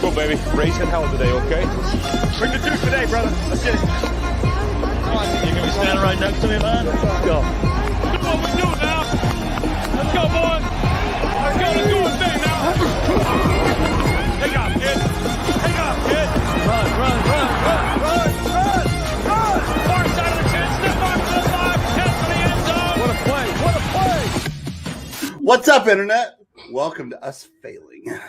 go, baby. Raising hell today, okay? Bring the juice today, brother. Let's get it. Come on, you gonna be standing right next to me, man? Let's go. That's what we do now. Let's go, boys. Let's go. Let's do a thing now. Take off, kid. Take off, kid. Run. Far side of the 10. Step on to the 5. 10 to the end zone. What a play. What a play. What's up, Internet? Welcome to us failing.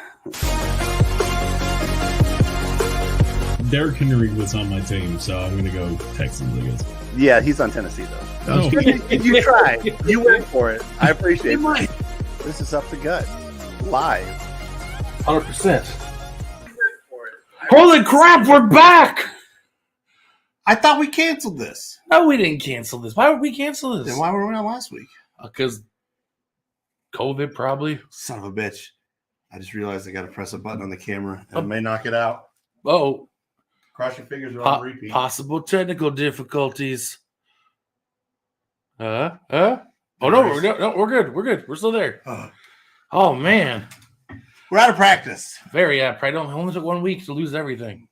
Derrick Henry was on my team, so I'm going to go Texans, I guess. Yeah, he's on Tennessee, though. Oh. You tried. You went for it. I appreciate it. This is Up the Gut. Live. 100%. Holy crap, we're back! I thought we canceled this. No, we didn't cancel this. Why would we cancel this? Then why were we on last week? Because COVID, probably. Son of a bitch. I just realized I got to press a button on the camera. And I may knock it out. Oh, Cross your fingers are on repeat. possible technical difficulties. Oh, no, we're good. We're good. We're still there. Oh, man. We're out of practice. Very apt. It only took 1 week to lose everything.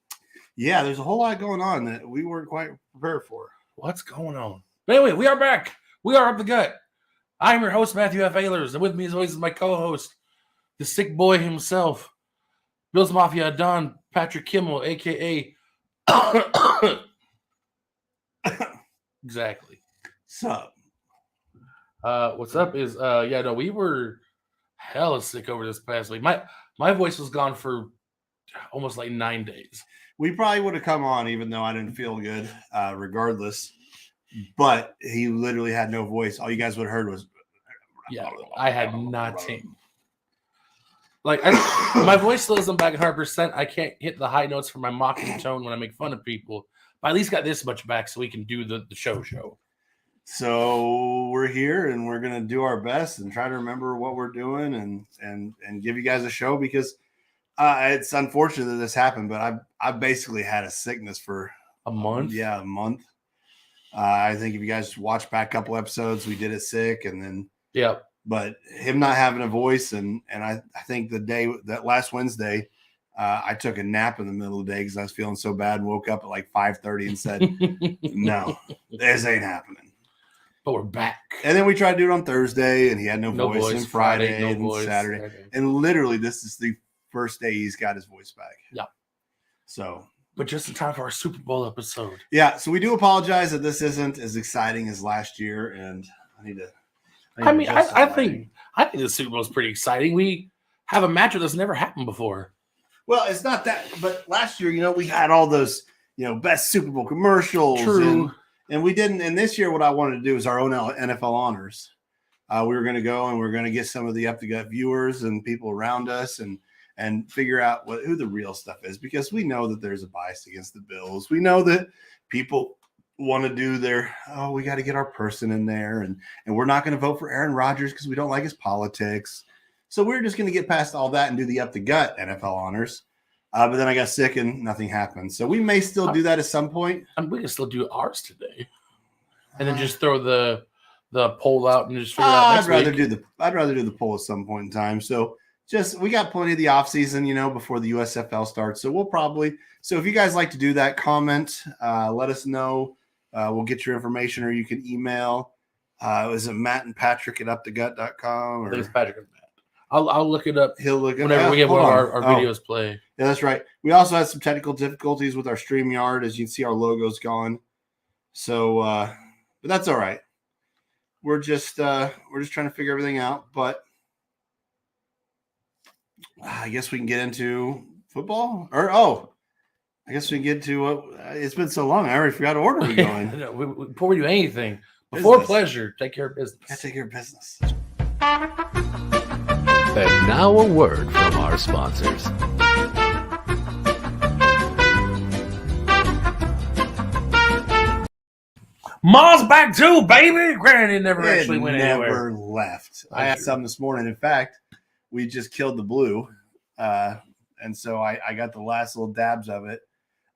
Yeah, there's a whole lot going on that we weren't quite prepared for. What's going on? But anyway, we are back. We are Up the Gut. I'm your host, Matthew F. Ehlers, and with me as always is my co-host, the sick boy himself, Bills Mafia Don Patrick Kimmel, a.k.a. Exactly. Sup? What's up is, we were hella sick over this past week. My voice was gone for almost like 9 days. We probably would have come on even though I didn't feel good, regardless. But he literally had no voice. All you guys would have heard was... Yeah, I had nothing. Like, my voice still isn't back at 100%. I can't hit the high notes for my mocking tone when I make fun of people. But I at least got this much back so we can do the show. So we're here and we're going to do our best and try to remember what we're doing and give you guys a show because it's unfortunate that this happened, but I've basically had a sickness for a month. Yeah, a month. I think if you guys watch back a couple episodes, we did it sick and then but him not having a voice and I think that last Wednesday I took a nap in the middle of the day because I was feeling so bad and woke up at like 5:30 and said, no, this ain't happening. But we're back. And then we tried to do it on Thursday and he had no voice. And Friday no and voice, Saturday. And literally this is the first day he's got his voice back. Yeah. So. But just in time for our Super Bowl episode. Yeah. So we do apologize that this isn't as exciting as last year. And I think the Super Bowl is pretty exciting. We have a matchup that's never happened before. Well, it's not that, but last year, we had all those, best Super Bowl commercials. True. And we didn't. And this year, what I wanted to do is our own NFL honors. We were going to go and we're going to get some of the Up the Gut viewers and people around us and figure out who the real stuff is, because we know that there's a bias against the Bills. We know that people want to do we got to get our person in there. And we're not going to vote for Aaron Rodgers because we don't like his politics. So we're just going to get past all that and do the Up the Gut NFL honors. But then I got sick and nothing happened. So we may still do that at some point. And we can still do ours today. And then just throw the poll out and just figure it out next week. I'd rather do the poll at some point in time. So we got plenty of the off season, before the USFL starts. So if you guys like to do that, comment, let us know. We'll get your information, or you can email. Is it Matt and Patrick at upthegut.com? I think it's Patrick and Matt. I'll look it up. He'll look it up whenever we get one of our videos play. Yeah, that's right. We also had some technical difficulties with our StreamYard. As you can see, our logo's gone. So, but that's all right. We're just trying to figure everything out. But I guess we can get into football. I guess we can get to it's been so long. I already forgot what order we're going. Before we do anything, before pleasure, take care of business. I take care of business. And now a word from our sponsors. Ma's back too, baby. Granted, never actually went anywhere. Never left. I had some this morning. In fact, we just killed the blue. And so I got the last little dabs of it.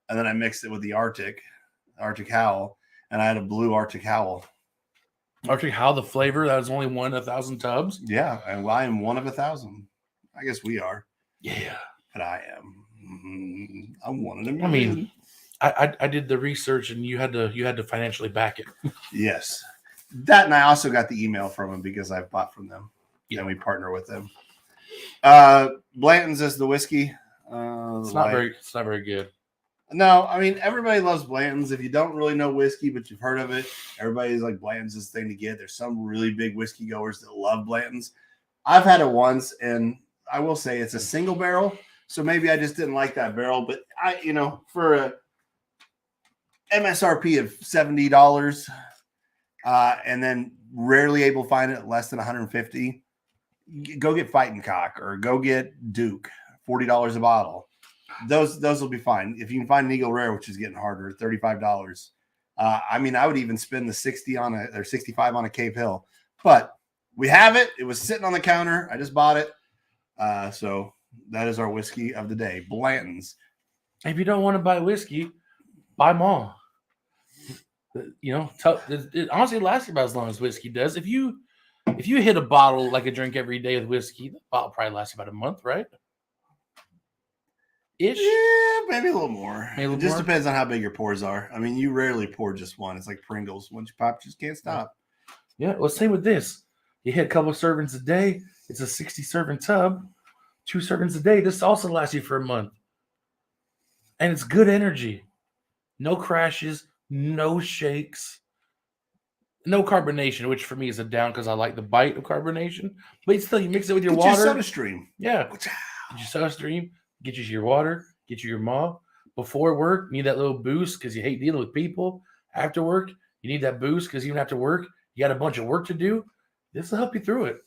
And then I mixed it with the Arctic Howl. And I had a blue Arctic Howl. Arctic Howl, the flavor that was only 1 in 1,000 tubs. Yeah, and I am 1 of 1,000. I guess we are. Yeah. but I am. I wanted him. I mean, I did the research, and you had to financially back it. yes, that, and I also got the email from them because I bought from them. Yeah. And we partner with them. Blanton's is the whiskey. It's not very good. No, I mean, everybody loves Blanton's. If you don't really know whiskey, but you've heard of it, everybody's like, Blanton's is the thing to get. There's some really big whiskey goers that love Blanton's. I've had it once, and I will say it's a single barrel, so maybe I just didn't like that barrel. But for a MSRP of $70, and then rarely able to find it at less than $150, go get Fighting Cock or go get Duke, $40 a bottle. Those will be fine. If you can find an Eagle Rare, which is getting harder, $35. I mean, I would even spend the 60 on or 65 on a Cave Hill, but we have it. It was sitting on the counter. I just bought it. So that is our whiskey of the day, Blanton's. If you don't want to buy whiskey, buy them all. It honestly lasts about as long as whiskey does. If you hit a bottle like a drink every day with whiskey, the bottle probably lasts about a month, right? Ish. Yeah, maybe a little more. Maybe it just depends on how big your pores are. I mean, you rarely pour just one. It's like Pringles. Once you pop, you just can't stop. Yeah, well, same with this. You hit a couple of servings a day. It's a 60-serving tub. 2 servings a day. This also lasts you for a month. And it's good energy. No crashes, no shakes, no carbonation, which for me is a down because I like the bite of carbonation. But still, you mix it with your Get water. your soda stream. Yeah. Get your soda stream. Get you your water. Get you your maw. Before work, you need that little boost because you hate dealing with people. After work, you need that boost because even after work, you got a bunch of work to do. This will help you through it.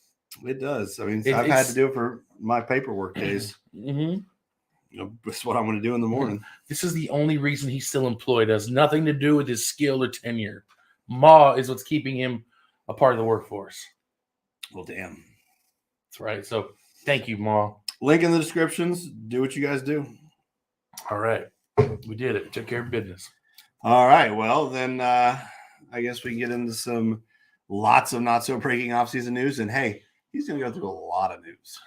It does. I mean, I've had to do it for my paperwork days. Mm-hmm. That's what I'm going to do in the morning. This is the only reason he's still employed. It has nothing to do with his skill or tenure. Ma is what's keeping him a part of the workforce. Well, damn. That's right. So thank you, Ma. Link in the descriptions. Do what you guys do. All right. We did it. Took care of business. All right. Well, then I guess we can get into lots of not so breaking off-season news. And hey, he's going to go through a lot of news.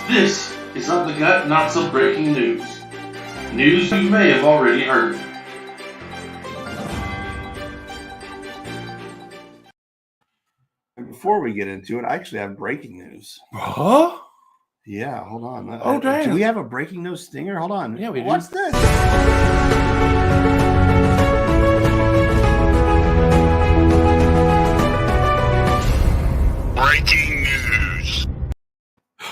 This is Up the Gut Not So Breaking News. News you may have already heard. And before we get into it, I actually have breaking news. Huh? Yeah, hold on. Oh, damn. Do we have a breaking news stinger? Hold on. Yeah, we do. What's this? Breaking news.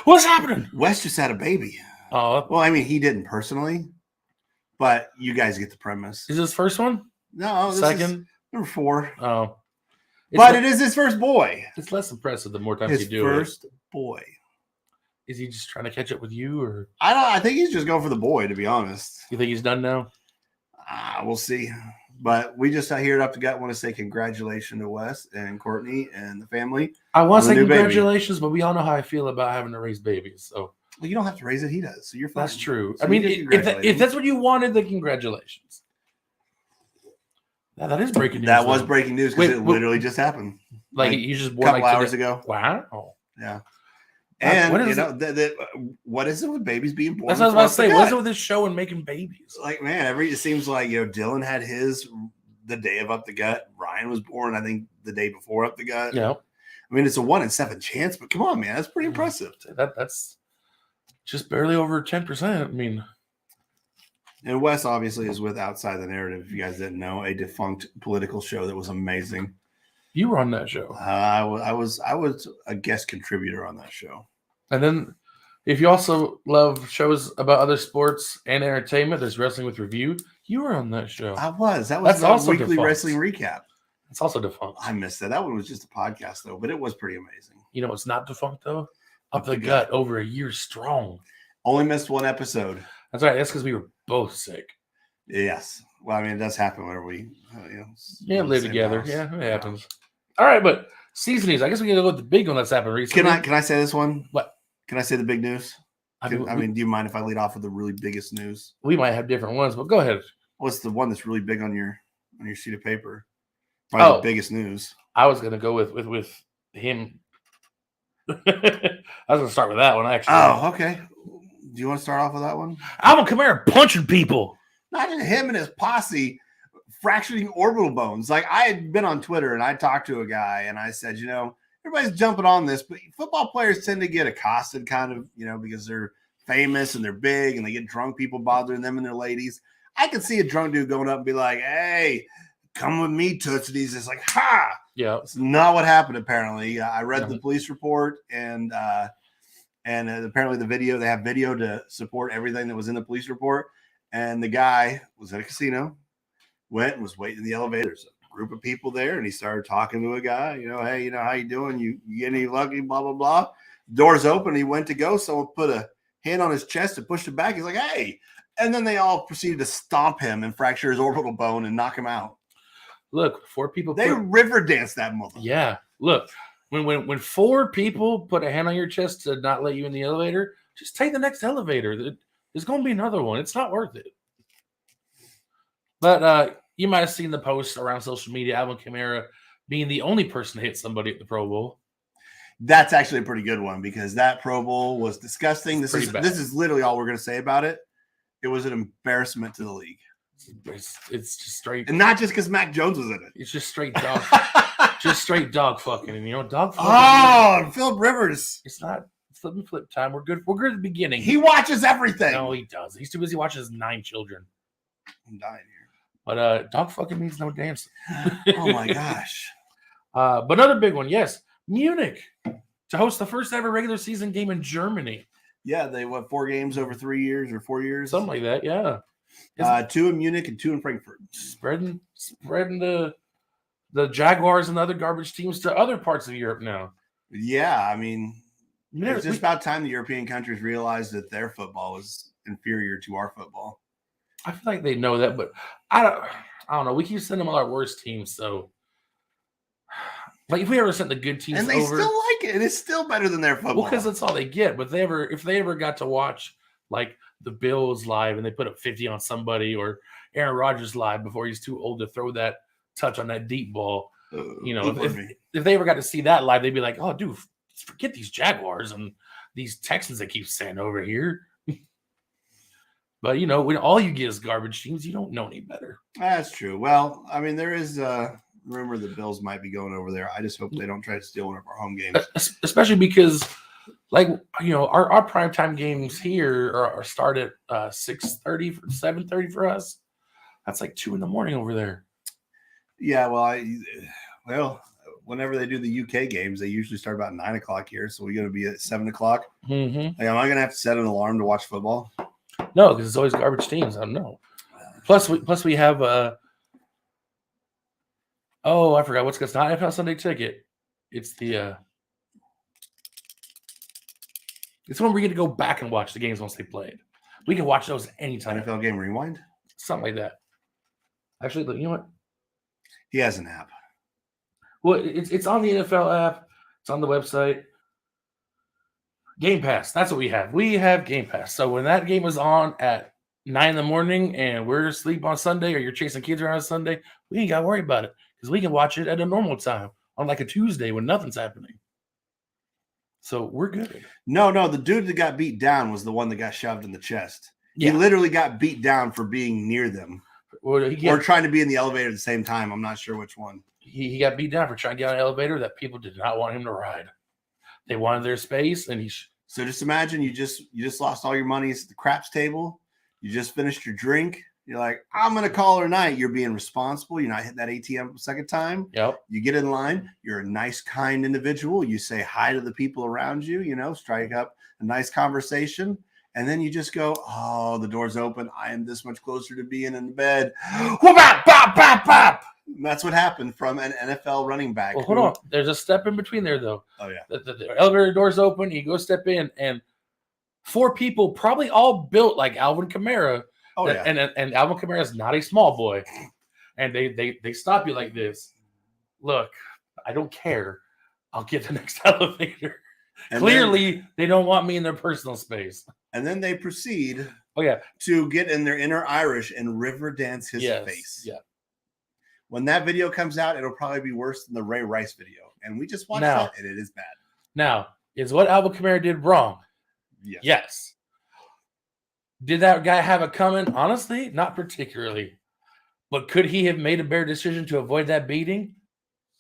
What's happening? Wes just had a baby. Oh, Well, I mean, he didn't personally, but you guys get the premise. is this first one? No, this Second? is number 4. Oh. But it is his first boy. It's less impressive the more times His you do first boy. it. Is he just trying to catch up with you, or I think he's just going for the boy, to be honest. you think he's done now? We'll see. But we just here at Up the Gut want to say congratulations to Wes and Courtney and the family. I want to On say the new baby. congratulations, but we all know how I feel about having to raise babies. So Well, you don't have to raise it. He does. So you're fine. that's true. So I mean, you get if that's what you wanted, then congratulations. Yeah, that is breaking news. That was though. breaking news because Wait, it wait. literally just happened. Like like, you just A born couple like hours today. ago. Wow. Yeah. What And, is you know, what is it with babies being born? That's what I was about to say. before What Up is the it with this show and making babies? Gut? Like, man, it seems like, Dylan had his the day of Up the Gut. Ryan was born, I think, the day before Up the Gut. Yeah. I mean, it's a 1 in 7 chance, but come on, man. That's pretty impressive. That's just barely over 10%. I mean, And Wes obviously is with Outside the Narrative. If you guys didn't know, a defunct political show that was amazing. you were on that show. I was a guest contributor on that show. And then if you also love shows about other sports and entertainment, there's Wrestling with Review. You were on that show. I was. That That's was our also weekly defunct. wrestling recap. It's also defunct. I missed that. That one was just a podcast though, but it was pretty amazing. You know what's not defunct though? Up the Gut over a year strong. Only missed one episode. That's right. That's because we were both sick. Yes. Well, I mean, it does happen whenever we, Yeah, in the live same together. house. Yeah, it happens. All right, but seasonings. I guess we can go with the big one that's happened recently. Can I say this one? What? Can I say the big news? I Do mean, you mind if I lead off with the really biggest news? we might have different ones, but go ahead. What's the one that's really big on your sheet of paper? Probably the biggest news. I was gonna go with him I was going to start with that one, actually. Oh, okay. Do you want to start off with that one? Alvin Kamara punching people. Not just him and his posse fracturing orbital bones. Like, I had been on Twitter and I talked to a guy and I said, everybody's jumping on this, but football players tend to get accosted kind of, because they're famous and they're big and they get drunk people bothering them and their ladies. I could see a drunk dude going up and be like, hey, come with me, Toots. And he's just like, ha! Yeah. It's not what happened, apparently. I read the police report and apparently the video, they have video to support everything that was in the police report. And the guy was at a casino, went and was waiting in the elevator. There's a group of people there, and he started talking to a guy, hey, how you doing? You get any lucky, blah, blah, blah. Doors open, he went to go. Someone put a hand on his chest and pushed it back. He's like, hey. And then they all proceeded to stomp him and fracture his orbital bone and knock him out. Look, 4 people. They river danced that mother. Yeah. Look, when 4 people put a hand on your chest to not let you in the elevator, just take the next elevator. There's going to be another one. It's not worth it. But you might have seen the post around social media, Alvin Kamara being the only person to hit somebody at the Pro Bowl. That's actually a pretty good one because that Pro Bowl was disgusting. This is literally all we're going to say about it. It was an embarrassment to the league. It's just straight. And not just because Mac Jones was in it. It's just straight dog. Just straight dog fucking. And, dog fucking. Oh, Philip Rivers. It's not Flippin Flip time. We're good. We're good at the beginning. He watches everything. No, he does. He's too busy watching his 9 children. I'm dying here. But dog fucking means no dancing. Oh, my gosh. But another big one, yes. Munich to host the first ever regular season game in Germany. Yeah, they 4 games over 3 years or 4 years? Something like that, yeah. 2 in Munich and 2 in Frankfurt. Spreading the Jaguars and other garbage teams to other parts of Europe now. Yeah, I mean, it's just about time the European countries realized that their football is inferior to our football. I feel like they know that, but I don't know. We keep sending them all our worst teams, so like if we ever sent the good teams and they over, still like it, and it's still better than their football. Well, because that's all they get. But if they ever got to watch like the Bills live and they put up 50 on somebody, or Aaron Rodgers live before he's too old to throw that touch on that deep ball, if they ever got to see that live, they'd be like, "Oh, dude, forget these Jaguars and these Texans that keep saying over here." But when all you get is garbage teams, you don't know any better. That's true. Well, I mean, there is rumor the Bills might be going over there. I just hope they don't try to steal one of our home games. Especially because, our primetime games here are start at 6:30, 7:30 for us. That's like 2 a.m. over there. Yeah, well, whenever they do the UK games, they usually start about 9 o'clock here. So we're going to be at 7 o'clock. Mm-hmm. Am I going to have to set an alarm to watch football? No, because it's always garbage teams. I don't know. Plus we have I forgot what's it's not NFL Sunday Ticket. It's the it's when we get to go back and watch the games once they played. We can watch those anytime. NFL Game Rewind? Something like that. Actually, you know what? He has an app. Well, it's on the NFL app. It's on the website. Game Pass. That's what we have. We have Game Pass. So when that game is on at 9 a.m. and we're asleep on Sunday, or you're chasing kids around on Sunday, we ain't got to worry about it because we can watch it at a normal time on like a Tuesday when nothing's happening. So we're good. No, the dude that got beat down was the one that got shoved in the chest. Yeah. He literally got beat down for being near them. Or trying to be in the elevator at the same time. I'm not sure which one. He got beat down for trying to get on an elevator that people did not want him to ride. They wanted their space, and So just imagine you just lost all your money at the craps table. You just finished your drink. You're like, I'm going to call her night. You're being responsible. You're not hitting that ATM a second time. Yep. You get in line. You're a nice, kind individual. You say hi to the people around you, strike up a nice conversation. And then you just go, oh, the door's open. I am this much closer to being in the bed. Bop, bop, bop, bop. And that's what happened from an NFL running back. Well, hold on. There's a step in between there, though. Oh, yeah. The elevator door's open. You go step in, and 4 people, probably all built like Alvin Kamara. Oh, yeah. And Alvin Kamara is not a small boy. And they stop you like this. Look, I don't care. I'll get the next elevator. And clearly, they don't want me in their personal space. And then they proceed to get in their inner Irish and river dance his face. Yeah. When that video comes out, it'll probably be worse than the Ray Rice video. And we just watched that, and it is bad. Now, Is what Alvin Kamara did wrong? Yes. Did that guy have it coming? Honestly, not particularly. But could he have made a better decision to avoid that beating?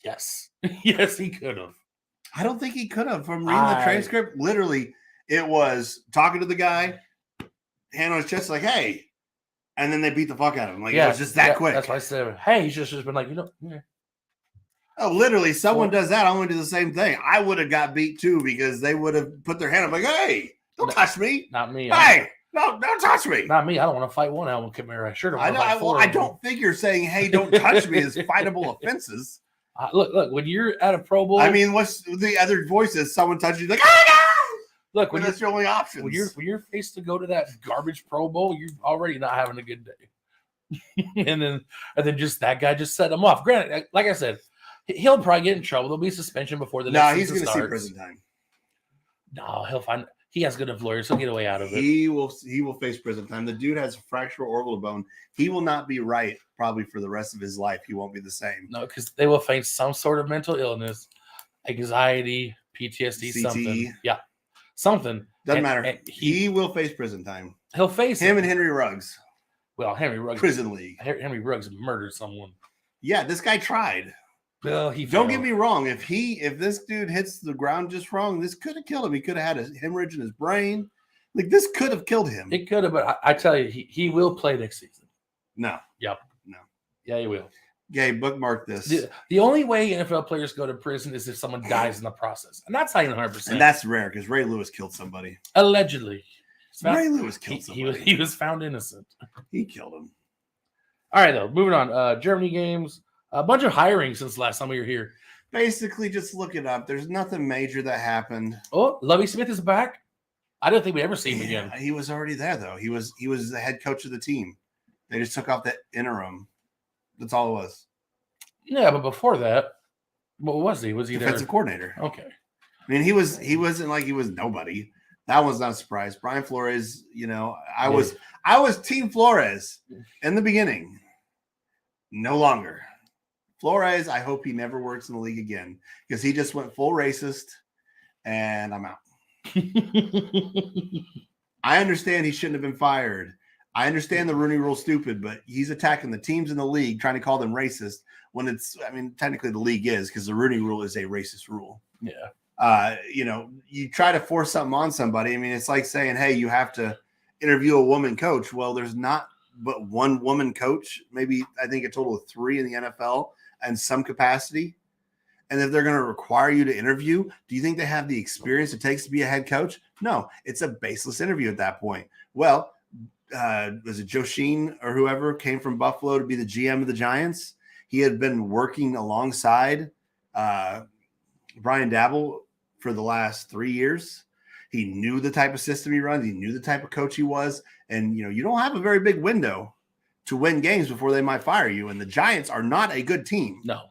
Yes. Yes, he could have. I don't think he could have. From reading the transcript, literally, it was talking to the guy, hand on his chest, like, hey. And then they beat the fuck out of him. Like, it was just that quick. That's why I said, hey, he's just been like, yeah. Oh, literally, someone does that. I'm going to do the same thing. I would have got beat too because they would have put their hand up like, hey, don't touch me. Not me. Hey, no, don't touch me. Not me. I don't want to fight one Alvin Kamara. I sure don't want to fight four. I don't think you're saying, hey, don't touch me is fightable offenses. Look, when you're at a Pro Bowl. I mean, what's the other voices? Someone touches you like, oh, no! Look, when that's your only option. When you're faced to go to that garbage Pro Bowl, you're already not having a good day. and then just that guy just set him off. Granted, like I said, he'll probably get in trouble. There'll be suspension before the next season starts. He's going to see prison time. No, he'll find. He has good enough lawyers. He'll get away out of it. He will face prison time. The dude has a fractured orbital bone. He will not be right probably for the rest of his life. He won't be the same. No, because they will face some sort of mental illness, anxiety, PTSD, CTE. something. Yeah, something. Doesn't matter. And he will face prison time. He'll face him and Henry Ruggs. Well, Henry Ruggs. Prison league. Henry Ruggs murdered someone. Yeah, this guy tried. Well, don't get me wrong. If this dude hits the ground just wrong, this could have killed him. He could have had a hemorrhage in his brain. Like, this could have killed him. It could have, but I tell you, he will play next season. No. Yep. No. Yeah, he will. Okay, bookmark this. The only way NFL players go to prison is if someone dies in the process. And that's not even 100%. And that's rare because Ray Lewis killed somebody. Allegedly. Ray Lewis killed somebody. He was found innocent. He killed him. All right, though. Moving on. Germany games. A bunch of hiring since the last time we were here. Basically, just look it up. There's nothing major that happened. Oh, Lovie Smith is back. I don't think we ever see him again. He was already there, though. He was the head coach of the team. They just took off that interim. That's all it was. Yeah, but before that, what was he? Was he defensive coordinator? Okay. I mean, he wasn't like he was nobody. That was not a surprise. Brian Flores, I was Team Flores in the beginning. No longer. Flores, I hope he never works in the league again because he just went full racist, and I'm out. I understand he shouldn't have been fired. I understand the Rooney Rule stupid, but he's attacking the teams in the league, trying to call them racist when technically the league is because the Rooney Rule is a racist rule. Yeah. You try to force something on somebody. I mean, it's like saying, hey, you have to interview a woman coach. Well, there's not but one woman coach, maybe I think a total of 3 in the NFL and some capacity. And if they're going to require you to interview, do you think they have the experience it takes to be a head coach? No, it's a baseless interview at that point. Well, was it Joe Sheen or whoever came from Buffalo to be the GM of the Giants? He had been working alongside Brian Daboll for the last 3 years. He knew the type of system he runs. He knew the type of coach he was. And, you don't have a very big window to win games before they might fire you. And the Giants are not a good team. No.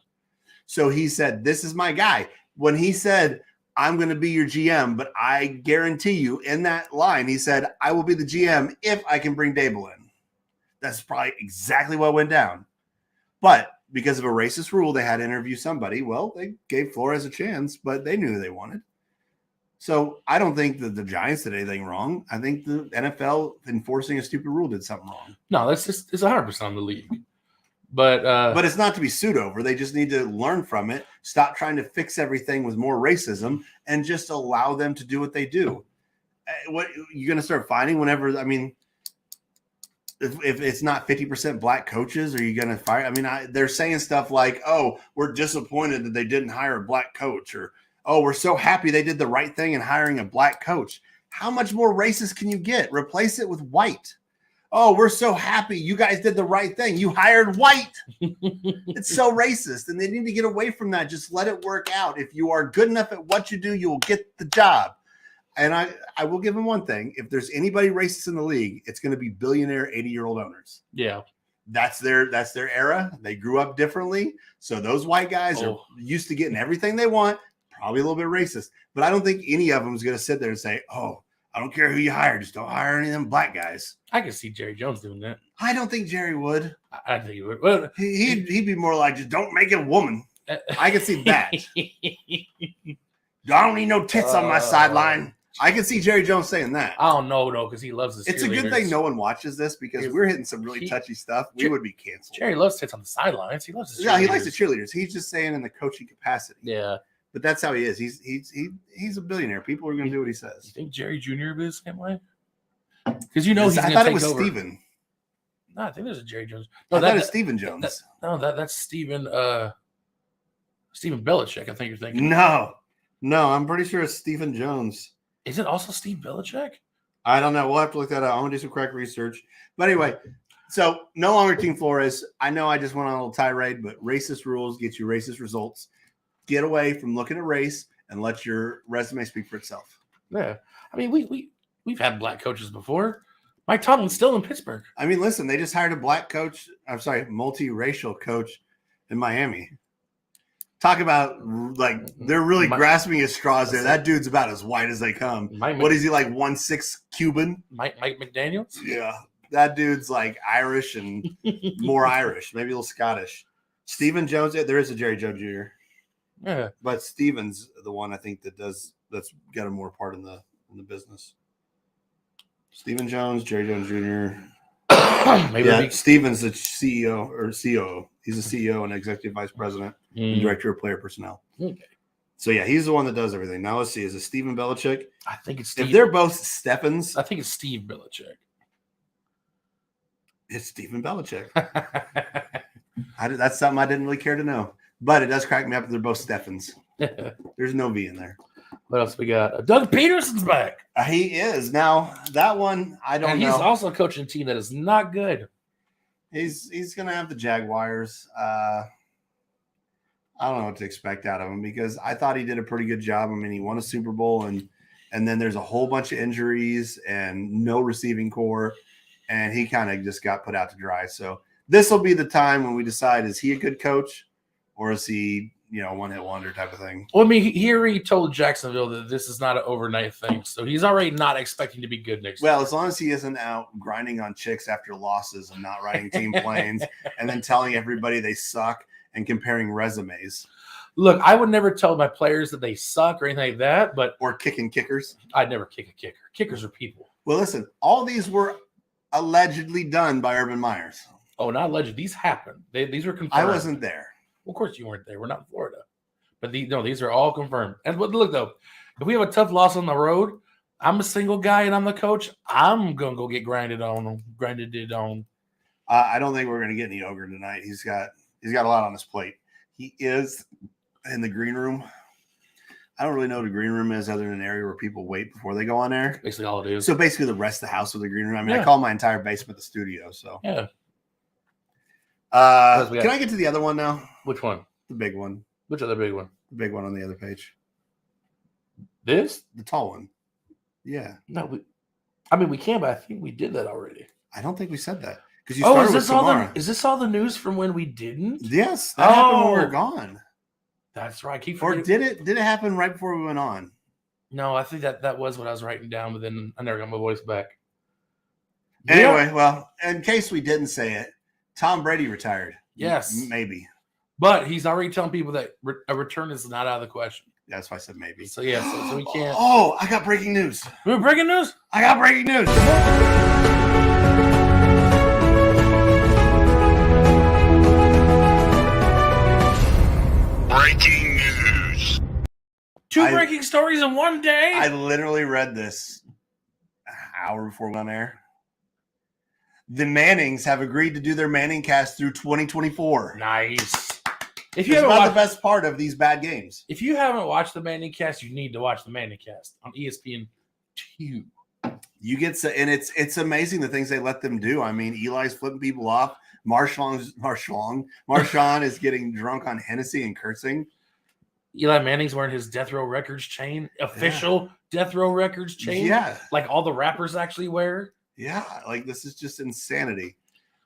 So he said, this is my guy. When he said, I'm going to be your GM, but I guarantee you in that line, he said, I will be the GM if I can bring Daboll in. That's probably exactly what went down. But because of a racist rule, they had to interview somebody. Well, they gave Flores a chance, but they knew who they wanted. So I don't think that the Giants did anything wrong. I think the NFL enforcing a stupid rule did something wrong. No, it's 100% on the league. But it's not to be sued over. They just need to learn from it. Stop trying to fix everything with more racism and just allow them to do what they do. What you're going to start finding whenever, if it's not 50% black coaches, are you going to fire? They're saying stuff like, oh, we're disappointed that they didn't hire a black coach, or, oh, we're so happy they did the right thing in hiring a black coach. How much more racist can you get? Replace it with white. Oh, we're so happy you guys did the right thing. You hired white. It's so racist, and they need to get away from that. Just let it work out. If you are good enough at what you do, you will get the job. And I will give them one thing. If there's anybody racist in the league, it's going to be billionaire 80-year-old owners. Yeah. That's their era. They grew up differently. So those white guys are used to getting everything they want, probably a little bit racist. But I don't think any of them is going to sit there and say, oh, I don't care who you hire. Just don't hire any of them black guys. I can see Jerry Jones doing that. I don't think Jerry would. I think he would. Well, he'd be more like, just don't make it a woman. I can see that. I don't need no tits on my sideline. I can see Jerry Jones saying that. I don't know, though, because he loves his It's a good thing no one watches this because we're hitting some really touchy stuff. We would be canceled. Jerry loves tits on the sidelines. He loves his he likes the cheerleaders. He's just saying in the coaching capacity. Yeah. But that's how he is. He's a billionaire. People are going to do what he says. You think Jerry Jr. is the same way? Because he's going to take over. I thought it was Steven. No, I think there's a Jerry Jones. No, I thought it's Stephen Jones. That's Stephen Belichick, I think you're thinking. No, I'm pretty sure it's Stephen Jones. Is it also Steve Belichick? I don't know. We'll have to look that up. I'm going to do some correct research. But anyway, so no longer Team Flores. I know I just went on a little tirade, but racist rules get you racist results. Get away from looking at race and let your resume speak for itself. Yeah. I mean, we've had black coaches before. Mike Tomlin's still in Pittsburgh. I mean, listen, they just hired a black coach. I'm sorry, multiracial coach in Miami. Talk about they're really grasping at straws there. That dude's about as white as they come. What is he like? 1/6 Cuban? Mike McDaniels? Yeah, that dude's like Irish and more Irish, maybe a little Scottish. Stephen Jones. There is a Jerry Jones Jr. Yeah, but Steven's the one I think that's got a more part in the business. Stephen Jones, Jerry Jones Jr. Steven's the CEO or COO. He's a CEO and executive vice president and director of player personnel. Okay. So yeah, he's the one that does everything. Now let's see. Is it Stephen Belichick? I think it's Steve. If they're both Steffens, I think it's Steve Belichick. It's Stephen Belichick. That's something I didn't really care to know, but it does crack me up that they're both Steffens. There's no V in there. What else we got? Doug Peterson's back. He is. Now, that one, I don't know. He's also coaching a team that is not good. He's going to have the Jaguars. I don't know what to expect out of him because I thought he did a pretty good job. I mean, he won a Super Bowl, and then there's a whole bunch of injuries and no receiving core, and he kind of just got put out to dry. So this will be the time when we decide, is he a good coach or is he – one-hit wonder type of thing. Well, I mean, he already told Jacksonville that this is not an overnight thing, so he's already not expecting to be good next year. Well, as long as he isn't out grinding on chicks after losses and not riding team planes and then telling everybody they suck and comparing resumes. Look, I would never tell my players that they suck or anything like that, or kicking kickers. I'd never kick a kicker. Kickers are people. Well, listen, all these were allegedly done by Urban Myers. Oh, not alleged. These happened. These were confirmed. I wasn't there. Well, of course you weren't there. We're not in Florida. But these are all confirmed. And look, though, if we have a tough loss on the road, I'm a single guy and I'm the coach, I'm going to go get grinded on. I don't think we're going to get any ogre tonight. He's got a lot on his plate. He is in the green room. I don't really know what the green room is other than an area where people wait before they go on air. Basically all it is. So basically the rest of the house with the green room. I mean, I call my entire basement the studio. So yeah. Can I get to the other one now? Which one? The big one. Which other big one? The big one on the other page. This? The tall one. Yeah. No, we can, but I think we did that already. I don't think we said that. Because you started with Samara. Is this all the news from when we didn't? Yes. That happened when we were gone. That's right. Or did it happen right before we went on? No, I think that was what I was writing down, but then I never got my voice back. Anyway, well, in case we didn't say it, Tom Brady retired. Yes. Maybe. But he's already telling people that a return is not out of the question. That's why I said maybe. So, yeah, so we can't. Oh, I got breaking news. We have breaking news? I got breaking news. Breaking news. Two breaking stories in one day? I literally read this an hour before we went on air. The Mannings have agreed to do their Manning cast through 2024. Nice. It's not the best part of these bad games. If you haven't watched the Manning cast, you need to watch the Manning cast on ESPN2. You get and it's amazing the things they let them do. I mean, Eli's flipping people off. Marshawn is getting drunk on Hennessy and cursing. Eli Manning's wearing his Death Row Records chain, official Death Row Records chain. Yeah, like all the rappers actually wear. Yeah, like this is just insanity.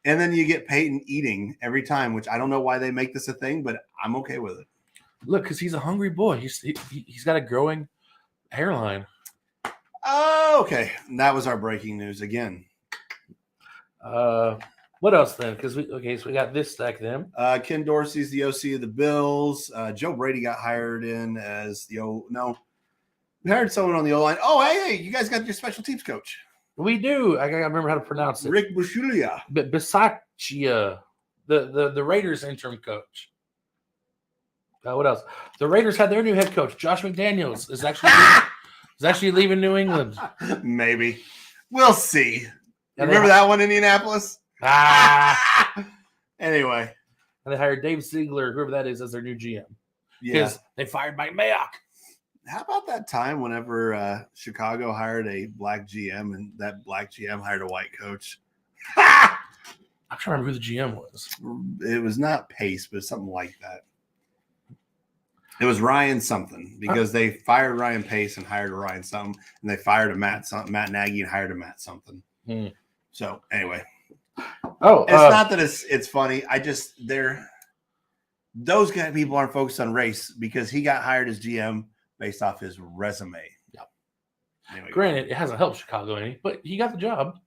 And then you get Peyton eating every time, which I don't know why they make this a thing, but I'm okay with it. Look, because he's a hungry boy. He's got a growing hairline. Oh, okay. And that was our breaking news again. Well, What else then? Because so we got this stack then. Ken Dorsey's the OC of the Bills. Joe Brady got hired in as we hired someone on the O-line. Oh, hey, you guys got your special teams coach. We do. I gotta remember how to pronounce it. Rick Bisceglia. Bisaccia, the Raiders interim coach. What else? The Raiders had their new head coach, Josh McDaniels, is actually leaving New England. Maybe. We'll see. And Remember that one, Indianapolis? Anyway. And they hired Dave Ziegler, whoever that is, as their new GM. Yeah. Because they fired Mike Mayock. How about that time whenever Chicago hired a black GM and that black GM hired a white coach? I'm trying to remember who the GM was. It was not Pace, but something like that. It was Ryan something because they fired Ryan Pace and hired a Ryan something, and they fired a Matt Nagy and hired a Matt something. So anyway, it's not that it's funny. Those kind of people aren't focused on race because he got hired as GM based off his resume. Yep. Anyway, granted, it hasn't helped Chicago any, but he got the job.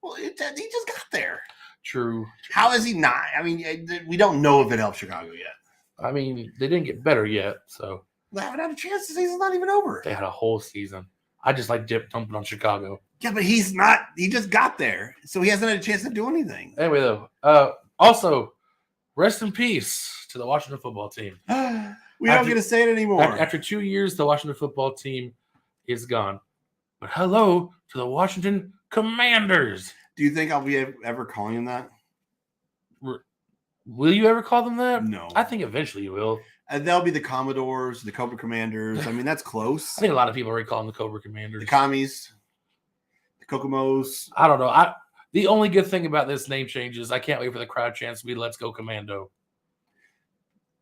Well, he just got there. True. How is he not? I mean, we don't know if it helped Chicago yet. I mean, they didn't get better yet, so They haven't had a chance. The season's not even over. they had a whole season. I just like dumping on Chicago. Yeah, but he's not. He just got there, so he hasn't had a chance to do anything. Anyway, though, also, rest in peace to the Washington football team. We don't get to say it anymore. After 2 years, the Washington football team is gone. But hello to the Washington Commanders. Do you think I'll be ever calling him that? Will you ever call them that? No. I think eventually you will. And they'll be the Commodores, the Cobra Commanders. I mean, that's close. I think a lot of people already call them the Cobra Commanders. The Commies, the Kokomos. I don't know. The only good thing about this name change is I can't wait for the crowd chants to be "Let's Go Commando."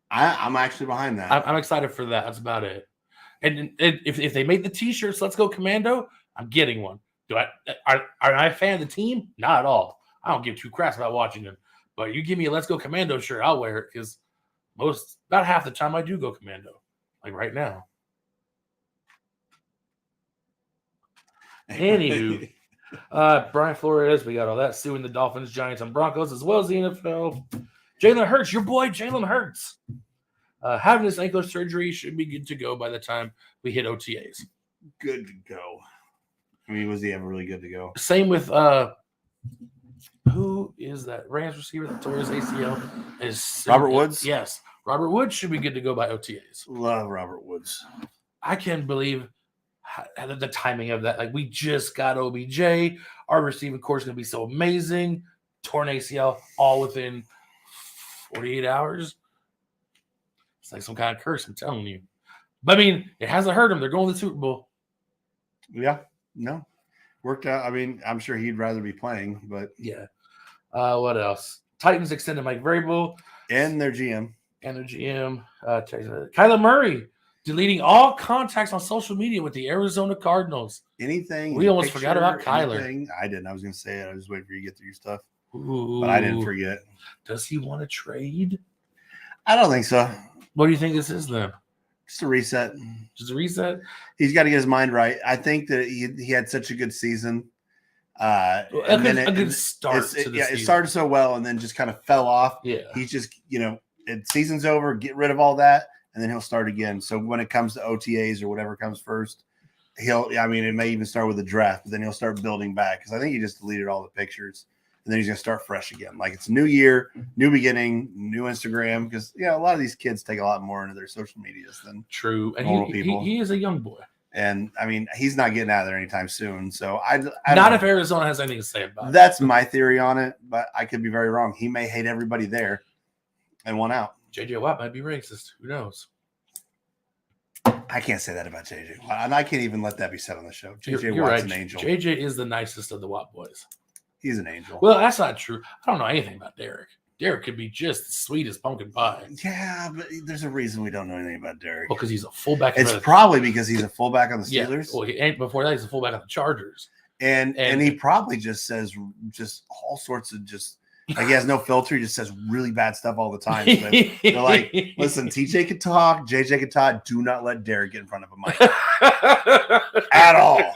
I'm actually behind that. I'm excited for that. That's about it. And if they make the T-shirts "Let's Go Commando," I'm getting one. Are I a fan of the team? Not at all. I don't give two craps about watching them. But you give me a "Let's Go Commando" shirt, I'll wear it because about half the time I do go commando, like right now. Anywho, Brian Flores, we got all that suing the Dolphins, Giants, and Broncos, as well as the NFL. Jalen Hurts, your boy Jalen Hurts, having his ankle surgery should be good to go by the time we hit OTAs. Good to go. I mean, was he ever really good to go? Same with who is that Rams receiver that tore his ACL? Robert Woods? Yes. Robert Woods should be good to go by OTAs. Love Robert Woods. I can't believe the timing of that. Like, we just got OBJ. Our receiving core is going to be so amazing. Torn ACL all within 48 hours. It's like some kind of curse, I'm telling you. But, I mean, it hasn't hurt him. They're going to the Super Bowl. Yeah. No. Worked out. I mean, I'm sure he'd rather be playing, but. Yeah. What else? Titans extended Mike Vrabel. And their GM. Kyler Murray deleting all contacts on social media with the Arizona Cardinals. Anything. We almost forgot about Kyler. Anything. I didn't. I was going to say it. I was waiting for you to get through your stuff. Ooh. But I didn't forget. Does he want to trade? I don't think so. What do you think this is then? Just a reset. Just a reset? He's got to get his mind right. I think that he had such a good season. A good start to the season. It started so well and then just kind of fell off. Yeah. He's just, season's over, get rid of all that, and then he'll start again. So when it comes to OTAs or whatever comes first, it may even start with the draft, but then he'll start building back because I think he just deleted all the pictures. And then he's going to start fresh again. Like, it's a new year, new beginning, new Instagram. Because, a lot of these kids take a lot more into their social medias than true. And normal people. He is a young boy. And, I mean, he's not getting out of there anytime soon. So, I don't not know. if Arizona has anything to say about it. That's my theory on it. But I could be very wrong. He may hate everybody there and want out. J.J. Watt might be racist. Who knows? I can't say that about J.J. Watt. And I can't even let that be said on the show. J.J. You're Watt's right. an angel. J.J. is the nicest of the Watt boys. He's an angel. Well, that's not true. I don't know anything about Derek. Derek could be just as sweet as pumpkin pie. Yeah, but there's a reason we don't know anything about Derek. Well, because he's a fullback. It's probably because he's a fullback on the Steelers. Yeah. Well, and before that, he's a fullback on the Chargers. And he probably just says just all sorts of like he has no filter. He just says really bad stuff all the time. So they're like, listen, TJ can talk, JJ can talk. Do not let Derek get in front of a mic at all.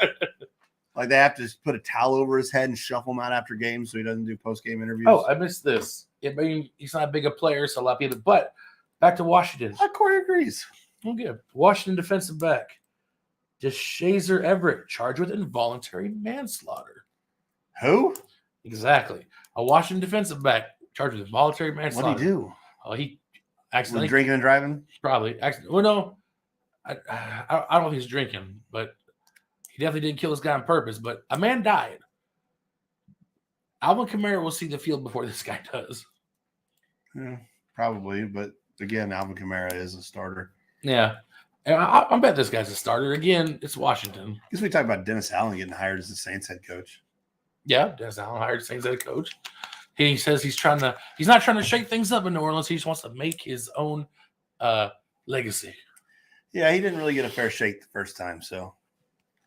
Like they have to put a towel over his head and shuffle him out after games so he doesn't do post-game interviews. Oh, I missed this. I mean, he's not big a player, so a lot of people. But back to Washington. Corey agrees. Okay. Washington defensive back. DeShazer Everett charged with involuntary manslaughter. Who? Exactly. A Washington defensive back charged with involuntary manslaughter. What did he do? Oh, he Was accidentally he drinking and driving? probably. Well, no, I don't know if he's drinking, but he definitely didn't kill this guy on purpose. But a man died. Alvin Kamara will see the field before this guy does. Yeah, probably. But again, Alvin Kamara is a starter. Yeah. And I bet this guy's a starter. Again, it's Washington. I guess we talked about Dennis Allen getting hired as the Saints head coach. Yeah, Dennis Allen hired Saints head coach. He says he's not trying to shake things up in New Orleans. He just wants to make his own legacy. Yeah, he didn't really get a fair shake the first time. So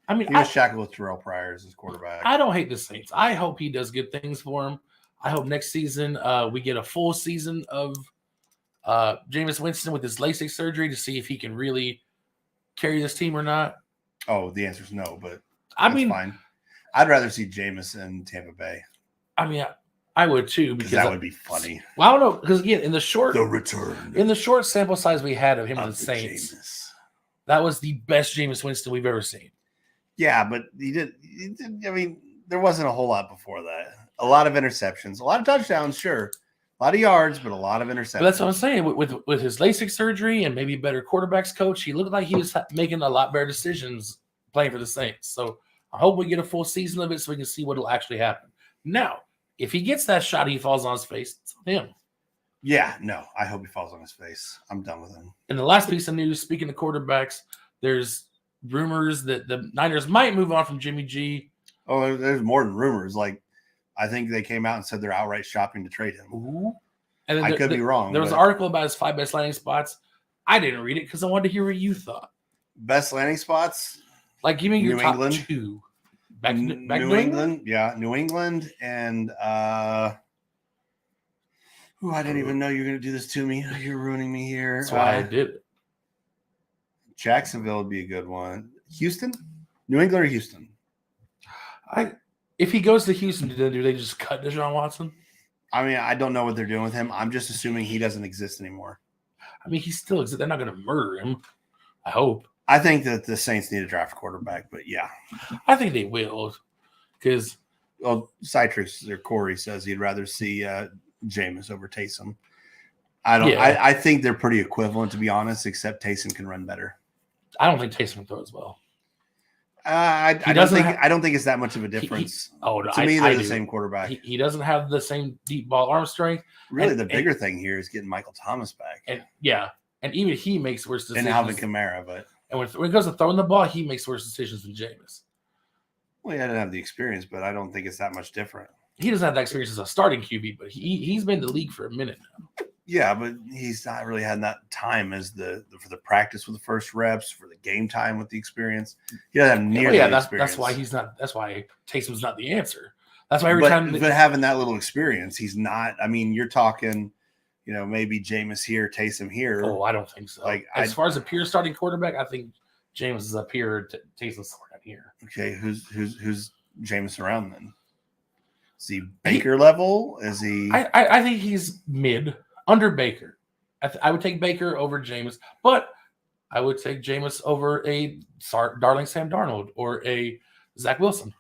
I mean, he was shackled with Terrell Pryor as his quarterback. I don't hate the Saints. I hope he does good things for him. I hope next season we get a full season of Jameis Winston with his LASIK surgery to see if he can really carry this team or not. Oh, the answer is no, but I that's mean, fine. I'd rather see Jameis in Tampa Bay. I mean, I would too because That would be funny. Well, I don't know because again, in the short sample size we had of him with the Saints, Jameis. that was the best Jameis Winston we've ever seen. Yeah, but he did. I mean, there wasn't a whole lot before that. A lot of interceptions, a lot of touchdowns, sure. A lot of yards, but a lot of interceptions. But that's what I'm saying. With his LASIK surgery and maybe better quarterbacks coach, he looked like he was making a lot better decisions playing for the Saints. So I hope we get a full season of it so we can see what will actually happen. Now, if he gets that shot, he falls on his face. It's on him. Yeah, no, I hope he falls on his face. I'm done with him. And the last piece of news, speaking of quarterbacks, there's rumors that the Niners might move on from Jimmy G. Oh, there's more than rumors. Like, I think they came out and said they're outright shopping to trade him. Ooh. And then I could be wrong. There was an article about his 5 best landing spots. I didn't read it because I wanted to hear what you thought. Best landing spots? Like, give me your New top England. 2. Back New England? Yeah, New England. And I didn't even know you were going to do this to me. You're ruining me here. That's why I did it. Jacksonville would be a good one. Houston? New England or Houston? If he goes to Houston, do they just cut Deshaun Watson? I mean, I don't know what they're doing with him. I'm just assuming he doesn't exist anymore. I mean, he still exists. They're not going to murder him. I hope. I think that the Saints need to draft a quarterback, but yeah. I think they will. Because Citrus or Corey says he'd rather see Jameis over Taysom. I think they're pretty equivalent, to be honest, except Taysom can run better. I don't think Taysom can throw as well. I don't think it's that much of a difference. To me, they're the same quarterback. He doesn't have the same deep ball arm strength. Really, the bigger thing here is getting Michael Thomas back. And even he makes worse decisions. And Alvin Kamara, but when it goes to throwing the ball, he makes worse decisions than Jameis. Well, he didn't have the experience, but I don't think it's that much different. He doesn't have that experience as a starting QB, but he's been in the league for a minute now. Yeah, but he's not really had that time as for the practice with the first reps, for the game time with the experience. He doesn't have near that experience. That's why he's not. That's why Taysom's not the answer. That's why every time. But having that little experience, he's not. I mean, you're talking, maybe Jameis here, Taysom here. Oh, I don't think so. Like as far as a pure starting quarterback, I think Jameis is up here. Taysom's somewhere down here. Okay, who's Jameis around then? Is he Baker level? Is he? I think he's mid. Under Baker. I would take Baker over Jameis, but I would take Jameis over a darling Sam Darnold or a Zach Wilson.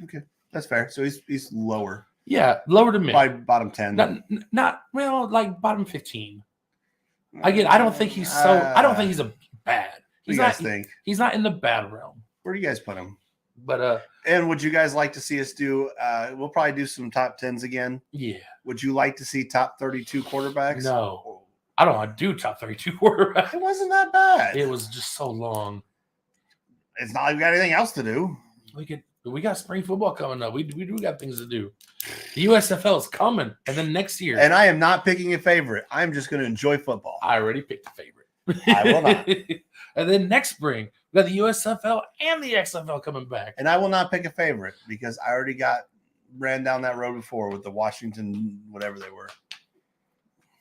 Okay, that's fair. So he's lower. Yeah, lower to mid. By bottom 10. Not like bottom 15. Again, I don't think he's I don't think he's a bad. What do you guys think? He's not in the bad realm. Where do you guys put him? But and would you guys like to see us do? We'll probably do some top 10s again. Yeah. Would you like to see top 32 quarterbacks? No, I don't want to do top 32 quarterbacks. It wasn't that bad. It was just so long. It's not like we got anything else to do. We got spring football coming up. We do got things to do. The USFL is coming, and then next year. And I am not picking a favorite. I'm just going to enjoy football. I already picked a favorite. I will not. And then next spring, we got the USFL and the XFL coming back. And I will not pick a favorite because I already ran down that road before with the Washington, whatever they were.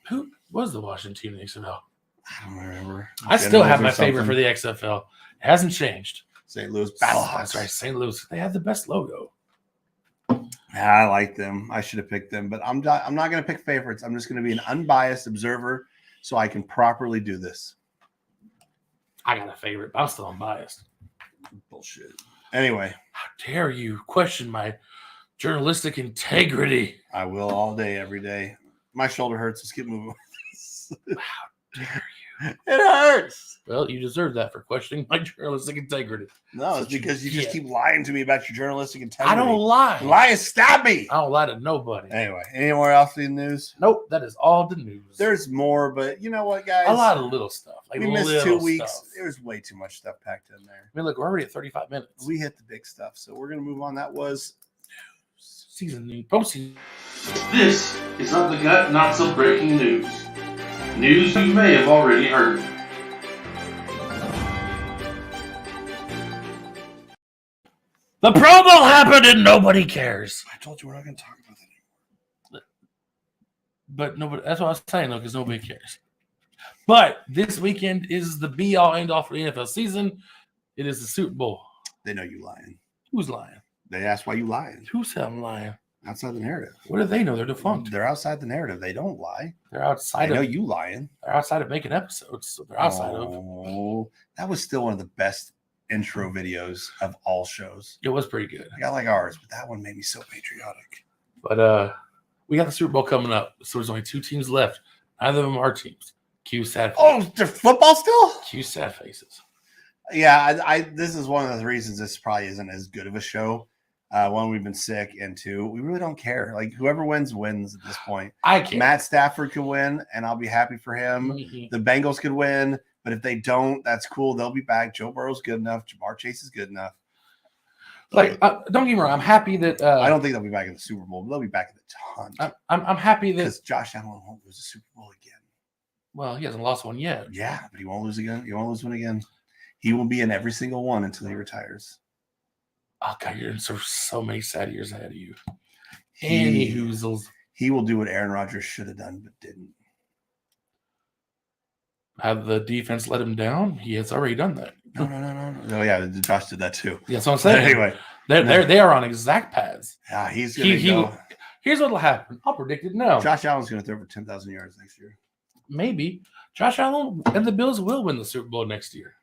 Who was the Washington XFL? I don't remember. I still have my favorite for the XFL. It hasn't changed. St. Louis That's Battlehawks. right, St. Louis. They have the best logo. Yeah, I like them. I should have picked them, but I'm not going to pick favorites. I'm just going to be an unbiased observer so I can properly do this. I got a favorite, but I'm still unbiased. Bullshit. Anyway, How dare you question my journalistic integrity? I will all day, every day. My shoulder hurts. Let's get moving. How dare you? It hurts. Well, you deserve that for questioning my journalistic integrity. No, it's Such a because you just git. keep lying to me about your journalistic integrity. I don't lie. Lie and stab me. I don't lie to nobody. Anyway, anywhere else in the news? Nope, that is all the news. There's more, but you know what, guys? a lot of little stuff. Like we missed little 2 weeks. stuff. There was way too much stuff packed in there. I mean, look, we're already at 35 minutes. We hit the big stuff, so we're gonna move on. That was Season new postseason. This is Up the Gut, Not So Breaking News. News you may have already heard. The Pro Bowl happened and nobody cares. I told you we're not gonna talk about that anymore. But nobody. That's what I was saying though, because nobody cares. But this weekend is the be-all, end-all for the NFL season. It is the Super Bowl. They know you lying. Who's lying? They asked why you lying. Who said I'm lying? Outside the narrative. What do they know? They're defunct. They're outside the narrative. They don't lie. They're I outside know of. you lying. They're outside of making episodes. So they're outside of. Oh, that was still one of the best intro videos of all shows. It was pretty good. I got like ours, but that one made me so patriotic. But we got the Super Bowl coming up, so there's only 2 teams left. Neither of them are teams. Cue sad. Oh, there's football still? Cue sad faces. Yeah, I this is one of the reasons this probably isn't as good of a show. One, we've been sick, and 2, we really don't care. Like whoever wins at this point. I can't. Matt Stafford could win, and I'll be happy for him. The Bengals could win, but if they don't, that's cool. They'll be back. Joe Burrow's good enough. Jamar Chase is good enough. Like, don't get me wrong. I'm happy that I don't think they'll be back in the Super Bowl, but they'll be back in the ton. I'm happy that. Because Josh Allen won't lose the Super Bowl again. Well, he hasn't lost one yet. Yeah, but he won't lose again. He won't lose one again. He will be in every single one until he retires. Oh God, you're in so many sad years ahead of you. Any hoozles. He will do what Aaron Rodgers should have done, but didn't. Have the defense let him down? He has already done that. No. Oh yeah, Josh did that too. That's what I'm saying. Anyway, they are on exact paths. yeah, he's gonna go. Here's what'll happen. I'll predict it now. Josh Allen's gonna throw for 10,000 yards next year. Maybe Josh Allen and the Bills will win the Super Bowl next year,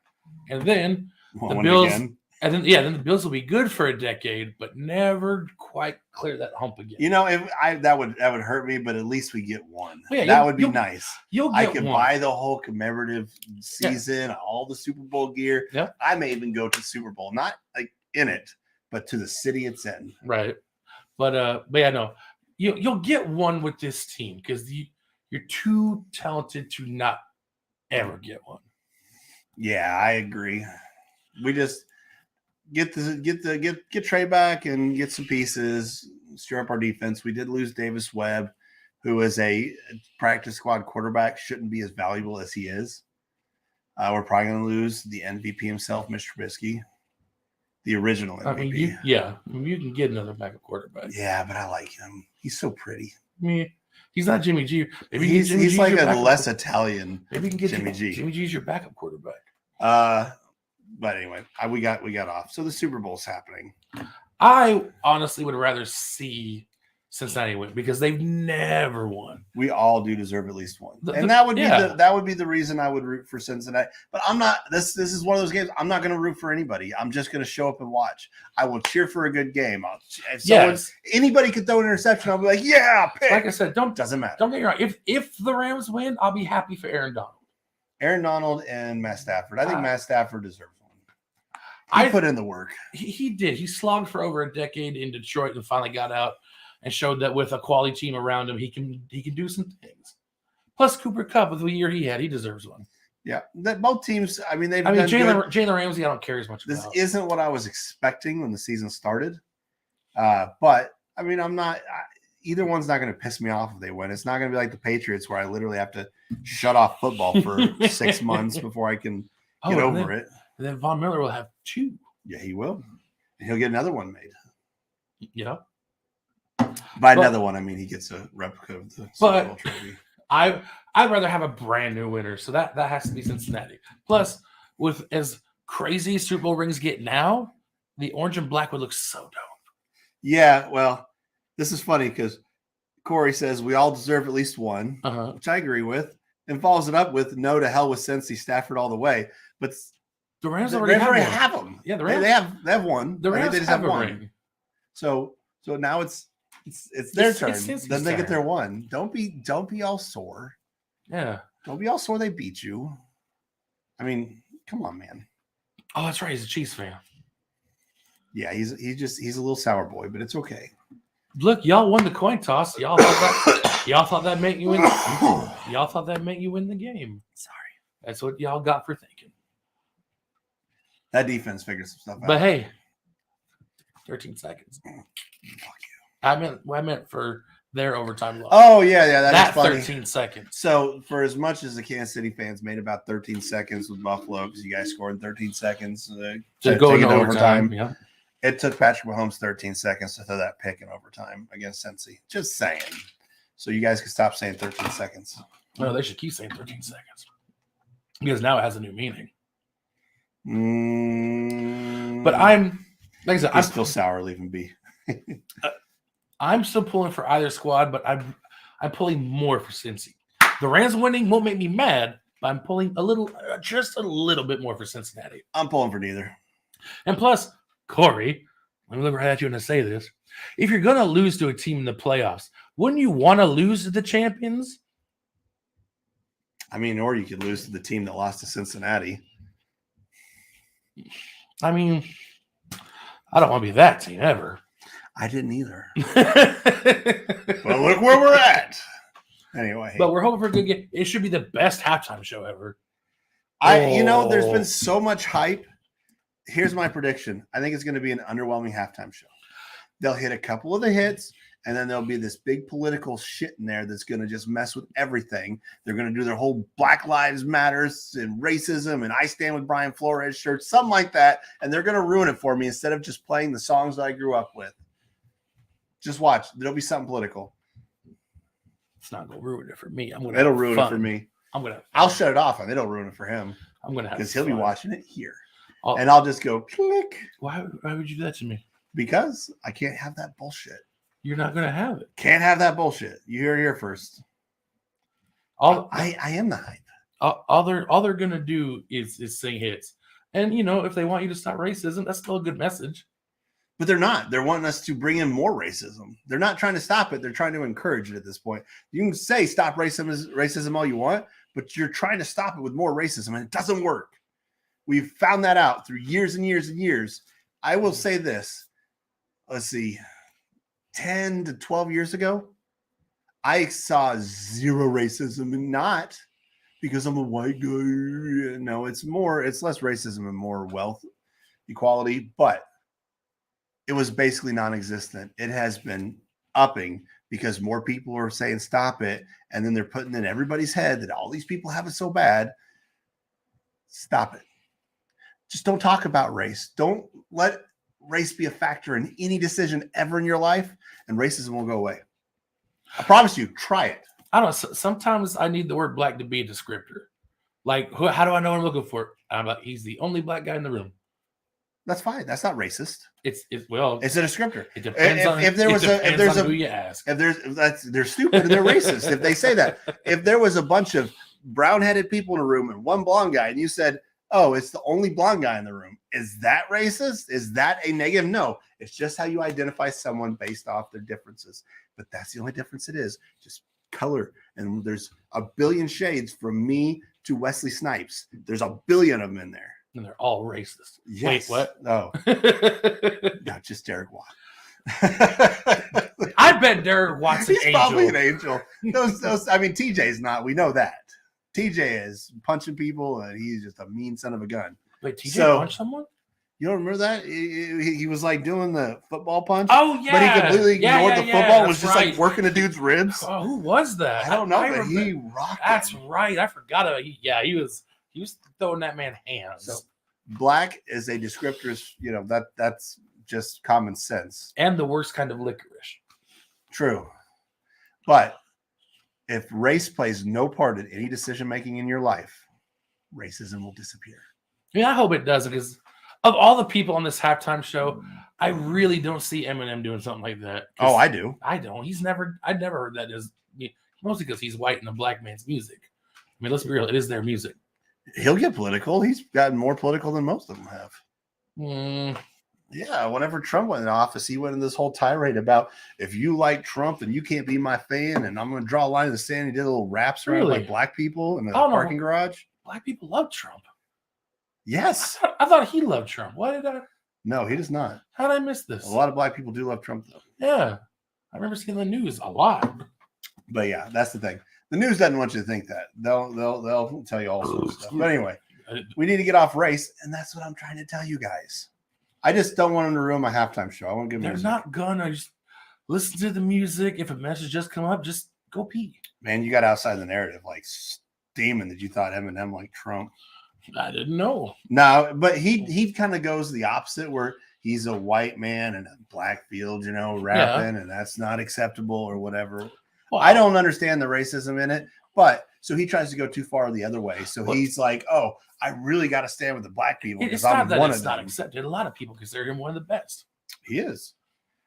and then Won't the win Bills, again. and then the Bills will be good for a decade, but never quite clear that hump again. You know, that would hurt me, but at least we get one. Well, yeah, that would be nice. You'll I get could one. buy the whole commemorative season, all the Super Bowl gear. Yep. I may even go to the Super Bowl, not like in it, but to the city it's in. Right. But yeah, no, you'll get one with this team because you're too talented to not ever get one. Yeah, I agree. We just get Trey back and get some pieces, stir up our defense. We did lose Davis Webb, who is a practice squad quarterback, shouldn't be as valuable as he is. We're probably going to lose the MVP himself, Mr. Trubisky, the original MVP. I mean, you can get another backup quarterback. Yeah, but I like him. He's so pretty. I mean, he's not Jimmy G. Maybe He's Jimmy G's like your a backup less Italian. Maybe you can get Jimmy G. Jimmy G's your backup quarterback. But anyway, we got off. So the Super Bowl's happening. I honestly would rather see Cincinnati win because they've never won. We all do deserve at least one, and that would be the reason I would root for Cincinnati. But I'm not. This is one of those games. I'm not going to root for anybody. I'm just going to show up and watch. I will cheer for a good game. Anybody could throw an interception. I'll be like, yeah, pick. Like I said, doesn't matter. Don't get me wrong. If the Rams win, I'll be happy for Aaron Donald. Aaron Donald and Matt Stafford. I think Matt Stafford deserves one. He put in the work. He did. He slogged for over a decade in Detroit and finally got out and showed that with a quality team around him, he can do some things. Plus, Cooper Kupp, with the year he had, he deserves one. Yeah, that both teams. I mean, Jalen Ramsey, I don't care as much this about. This isn't what I was expecting when the season started. But I mean, I'm not. Either one's not going to piss me off if they win. It's not going to be like the Patriots where I literally have to shut off football for 6 months before I can get over it. And then Von Miller will have 2. Yeah, he will. And he'll get another one made. You know? By another one, I mean he gets a replica of the Super Bowl trophy. I'd rather have a brand new winner, so that has to be Cincinnati. Plus, with as crazy Super Bowl rings get now, the orange and black would look so dope. Yeah, well, this is funny because Corey says we all deserve at least one, which I agree with, and follows it up with no to hell with Cincy, Stafford all the way. But The Rams the already Rams have have one. them. Yeah, the Rams they have one. The I think Rams they just have a one. ring. So now it's their turn. Cincy's Then they get turn. their one. Don't be all sore. Yeah. Don't be all sore they beat you. I mean, come on, man. Oh, that's right. He's a Chiefs fan. Yeah, he's a little sour boy, but it's okay. Look, y'all won the coin toss. Y'all thought that meant you win. Y'all thought that meant you win the game. Sorry, that's what y'all got for thinking. That defense figured some stuff out. But hey, 13 seconds. Fuck you. I meant for their overtime loss. Oh yeah, that is funny. 13 seconds. So for as much as the Kansas City fans made about 13 seconds with Buffalo, because you guys scored in 13 seconds To go take into it overtime. Yeah. it took Patrick Mahomes 13 seconds to throw that pick in overtime against Cincy. Just saying. So you guys can stop saying 13 seconds. No, they should keep saying 13 seconds because now it has a new meaning. But I'm, like I said, I'm still sour leaving B. I'm still pulling for either squad, but I'm pulling more for Cincy. The Rams winning won't make me mad, but I'm pulling just a little bit more for Cincinnati. I'm pulling for neither. And plus, Corey, let me look right at you and say this. If you're going to lose to a team in the playoffs, wouldn't you want to lose to the champions? I mean, or you could lose to the team that lost to Cincinnati. I mean, I don't want to be that team ever. I didn't either. But look where we're at. Anyway. But we're hoping for a good game. It should be the best halftime show ever. There's been so much hype. Here's my prediction. I think it's going to be an underwhelming halftime show. They'll hit a couple of the hits, and then there'll be this big political shit in there that's going to just mess with everything. They're going to do their whole Black Lives Matters and racism and I Stand with Brian Flores shirts, something like that, and they're going to ruin it for me instead of just playing the songs that I grew up with. Just watch. There'll be something political. It's not going to ruin it for me. It'll ruin it for me. I'll shut it off, and it'll ruin it for him. I'm going to have because he'll be watching it here. And I'll just go click. Why would you do that to me? Because I can't have that bullshit. You're not going to have it. Can't have that bullshit. You hear it here first. I am the hype. All they're going to do is sing hits. And, if they want you to stop racism, that's still a good message. But they're not. They're wanting us to bring in more racism. They're not trying to stop it. They're trying to encourage it at this point. You can say stop racism all you want, but you're trying to stop it with more racism, and it doesn't work. We've found that out through years and years and years. I will say this. Let's see. 10 to 12 years ago, I saw zero racism, and not because I'm a white guy. No, it's less racism and more wealth equality, but it was basically non-existent. It has been upping because more people are saying stop it, and then they're putting in everybody's head that all these people have it so bad. Stop it. Just don't talk about race. Don't let race be a factor in any decision ever in your life, and racism will go away. I promise you, try it. I don't know. Sometimes I need the word black to be a descriptor. Like, how do I know what I'm looking for? I'm like, he's the only black guy in the room. That's fine. That's not racist. It's a descriptor. It depends on who you ask. They're stupid and they're racist if they say that. If there was a bunch of brown-headed people in a room and one blonde guy, and you said, "Oh, it's the only blonde guy in the room," is that racist? Is that a negative? No. It's just how you identify someone based off their differences. But that's the only difference it is. Just color. And there's a billion shades from me to Wesley Snipes. There's a billion of them in there. And they're all racist. Yes. Wait, what? Oh. No, just Derek Watt. I bet Derek Watt's an He's angel. probably an angel. TJ's not. We know that. TJ is punching people, and he's just a mean son of a gun. Wait, TJ punched someone? You don't remember that? He was like doing the football punch. Oh, yeah. But he completely ignored the football. Was just right. like working a dude's ribs. Oh, who was that? I don't know, but he rocked That's him. right. I forgot about it. Yeah, he was throwing that man hands. So, black is a descriptor. That's just common sense. And the worst kind of licorice. True. But if race plays no part in any decision making in your life, racism will disappear. mean, I hope it doesn't, because of all the people on this halftime show, I really don't see Eminem doing something like that. Oh, I do. I don't. I've never heard that mostly because he's white and a black man's music. I mean, let's be real, it is their music. He'll get political. He's gotten more political than most of them have. Yeah, whenever Trump went in office, he went in this whole tirade about if you like Trump, then you can't be my fan, and I'm going to draw a line in the sand. He did little raps around like black people in the parking garage. Black people love Trump. Yes. I thought he loved Trump. Why did I? No, he does not. How did I miss this? A lot of black people do love Trump, though. Yeah. I remember seeing the news a lot. But yeah, that's the thing. The news doesn't want you to think that. They'll tell you all sorts of stuff. But anyway, we need to get off race, and that's what I'm trying to tell you guys. I just don't want them to ruin my halftime show. I want to give them. They're not gonna. Just listen to the music. If a message just come up, just go pee. Man, you got outside the narrative, like steaming that you thought Eminem liked Trump. I didn't know. No, but he kind of goes the opposite, where he's a white man in a black field, rapping, and that's not acceptable or whatever. Well, I don't understand the racism in it, but so he tries to go too far the other way. So he's like, "Oh, I really got to stand with the black people because I'm one of them." It's not accepted. A lot of people consider him one of the best. He is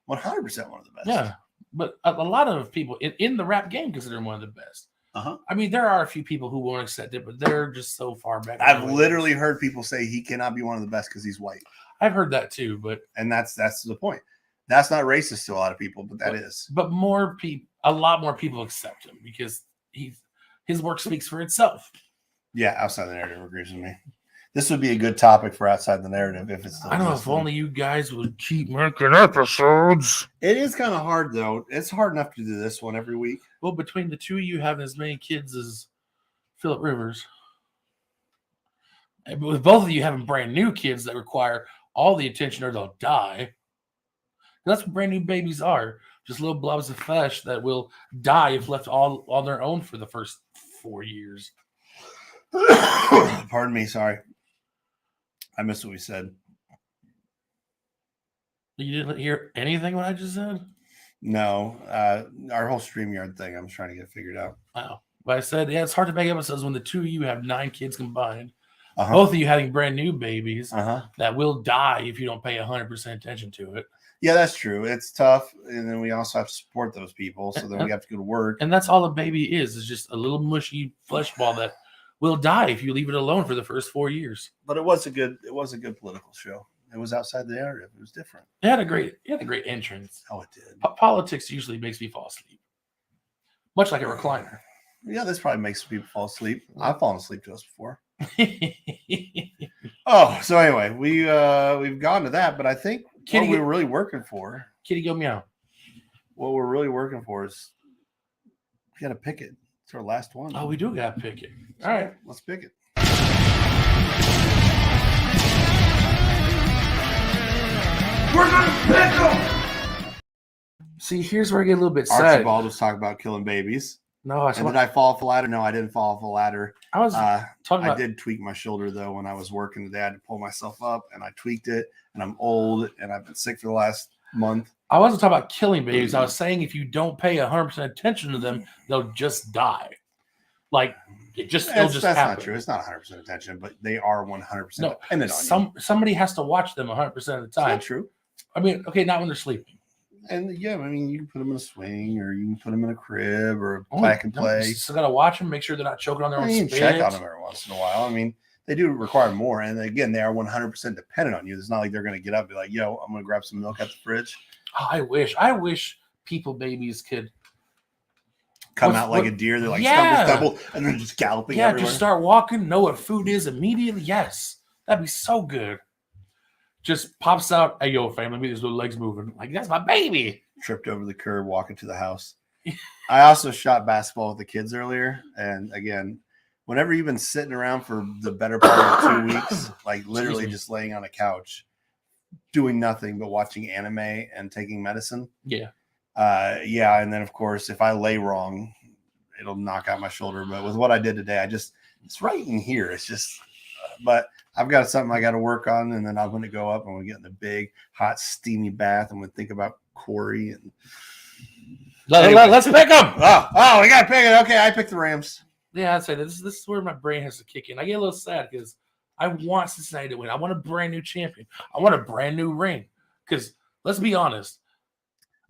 100% one of the best. Yeah, but a lot of people in the rap game consider him one of the best. I mean, there are a few people who won't accept it, but they're just so far back. I've literally heard people say he cannot be one of the best because he's white. I've heard that too, and that's the point. That's not racist to a lot of people, but that is. But a lot more people accept him because his work speaks for itself. Yeah, outside the narrative agrees with me. This would be a good topic for outside the narrative if it's. I know if only you guys would keep making episodes. It is kind of hard though. It's hard enough to do this one every week. Well, between the two of you having as many kids as Phillip Rivers, and with both of you having brand new kids that require all the attention or they'll die. That's what brand new babies are. Just little blobs of flesh that will die if left all on their own for the first 4 years. Pardon me, sorry. I missed what we said. You didn't hear anything what I just said? No. Our whole StreamYard thing, I'm trying to get figured out. Wow. But I said, it's hard to make episodes when the two of you have 9 kids combined. Both of you having brand new babies that will die if you don't pay 100% attention to it. Yeah, that's true. It's tough. And then we also have to support those people. So then we have to go to work. And that's all a baby is just a little mushy flesh ball that will die if you leave it alone for the first 4 years. But it was a good political show. It was outside the narrative. It was different. It had a great entrance. Oh, it did. Politics usually makes me fall asleep. Much like a recliner. Yeah, this probably makes people fall asleep. I've fallen asleep to us before. Oh, so anyway, we've gone to that, but I think what we're really working for. Kitty go meow. What we're really working for is we gotta pick it. It's our last one. Oh, we do gotta pick it. All right, let's pick it. We're gonna pick them. See, here's where I get a little bit sad. Archibald was talking about killing babies. No, did I fall off a ladder? No, I didn't fall off a ladder. I was talking about. I did tweak my shoulder though when I was working today. I had to pull myself up, and I tweaked it. And I'm old, and I've been sick for the last month. I wasn't talking about killing babies. I was saying if you don't pay 100% attention to them, they'll just die. Like it'll just happen. That's not true. It's not 100% attention, but they are 100% dependent on you. Somebody has to watch them 100% of the time. That's not true. I mean, okay, not when they're sleeping. And yeah, I mean, you can put them in a swing, or you can put them in a crib, or a pack and play. You still gotta watch them, make sure they're not choking on their own spit. You can check on them every once in a while. I mean, they do require more, and again, they are 100% dependent on you. It's not like they're going to get up and be like, "Yo, I'm going to grab some milk at the fridge." Oh, I wish people babies could come out like a deer. They're like stumble, and they're just galloping. Yeah, everywhere. Just start walking. Know what food is immediately. Yes, that'd be so good. Just pops out. Hey, yo, fam, let me these little legs moving. Like that's my baby. Tripped over the curb, walking to the house. I also shot basketball with the kids earlier, and again. Whenever you've been sitting around for the better part of 2 weeks, like literally just laying on a couch, doing nothing but watching anime and taking medicine. Yeah. And then of course, if I lay wrong, it'll knock out my shoulder. But with what I did today, it's right in here. It's just, but I've got something I got to work on. And then I'm going to go up and we'll get in the big, hot, steamy bath. And we'll think about Corey. And let's pick them. Oh, we got to pick it. Okay. I picked the Rams. Yeah, I'd say this is where my brain has to kick in. I get a little sad because I want Cincinnati to win. I want a brand new champion. I want a brand new ring. Because let's be honest,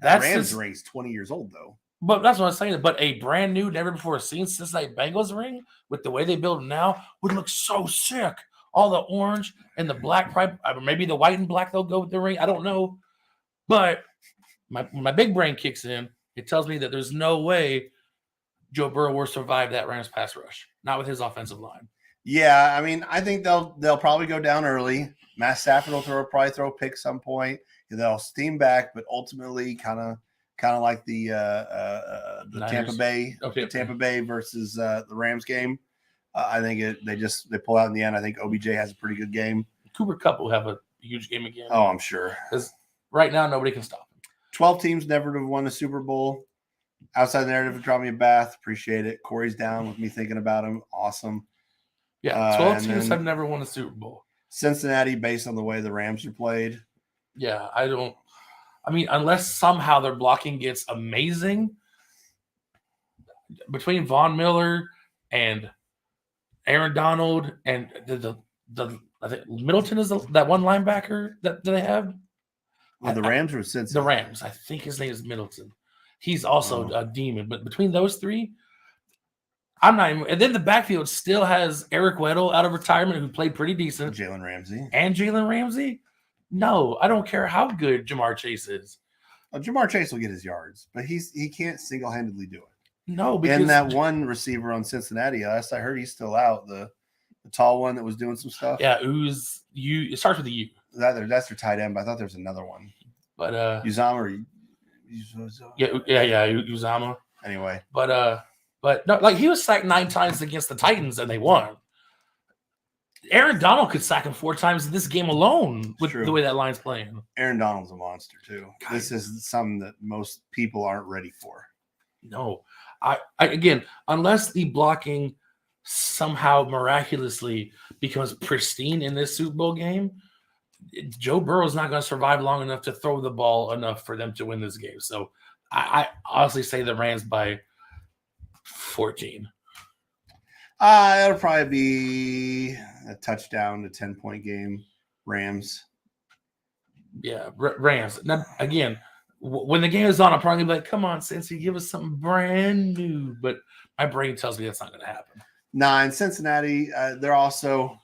That Rams ring's 20 years old though. But that's what I'm saying. But a brand new, never before seen Cincinnati Bengals ring with the way they build them now would look so sick. All the orange and the black, maybe the white and black they'll go with the ring. I don't know. But my big brain kicks in. It tells me that there's no way Joe Burrow will survive that Rams pass rush. Not with his offensive line. Yeah, I mean, I think they'll probably go down early. Matt Stafford will probably throw a pick some point. They'll steam back, but ultimately kind of like the Tampa Bay versus the Rams game. I think they pull out in the end. I think OBJ has a pretty good game. Cooper Kupp will have a huge game again. Oh, I'm sure. Because right now nobody can stop him. 12 teams never to have won the Super Bowl. Outside the narrative of Draw Me a Bath. Appreciate it. Corey's down with me thinking about him. Awesome. Yeah, 12 teams have never won a Super Bowl. Cincinnati, based on the way the Rams are played. Yeah, unless somehow their blocking gets amazing between Von Miller and Aaron Donald and I think Middleton is that one linebacker that they have. Well, the Rams or Cincinnati? The Rams. I think his name is Middleton. He's also a demon. But between those three, I'm not even. And then the backfield still has Eric Weddle out of retirement, who played pretty decent. Jalen Ramsey. And Jalen Ramsey? No, I don't care how good Jamar Chase is. Well, Jamar Chase will get his yards, but he can't single-handedly do it. No, because and that one receiver on Cincinnati, last I heard, he's still out. The tall one that was doing some stuff. Yeah, it starts with a U. That's their tight end, but I thought there was another one. But Uzama. Uzama. Anyway, but no, like he was sacked 9 times against the Titans and they won. Aaron Donald could sack him 4 times in this game alone with the way that line's playing. Aaron Donald's a monster too. This is something that most people aren't ready for. No, I again, unless the blocking somehow miraculously becomes pristine in this Super Bowl game, Joe Burrow's not going to survive long enough to throw the ball enough for them to win this game. So I honestly say the Rams by 14. It'll probably be a touchdown to 10-point game. Rams. Yeah, Rams. Now, again, when the game is on, I'm probably like, come on, Cincy, give us something brand new. But my brain tells me that's not going to happen. Nah, in Cincinnati, they're also,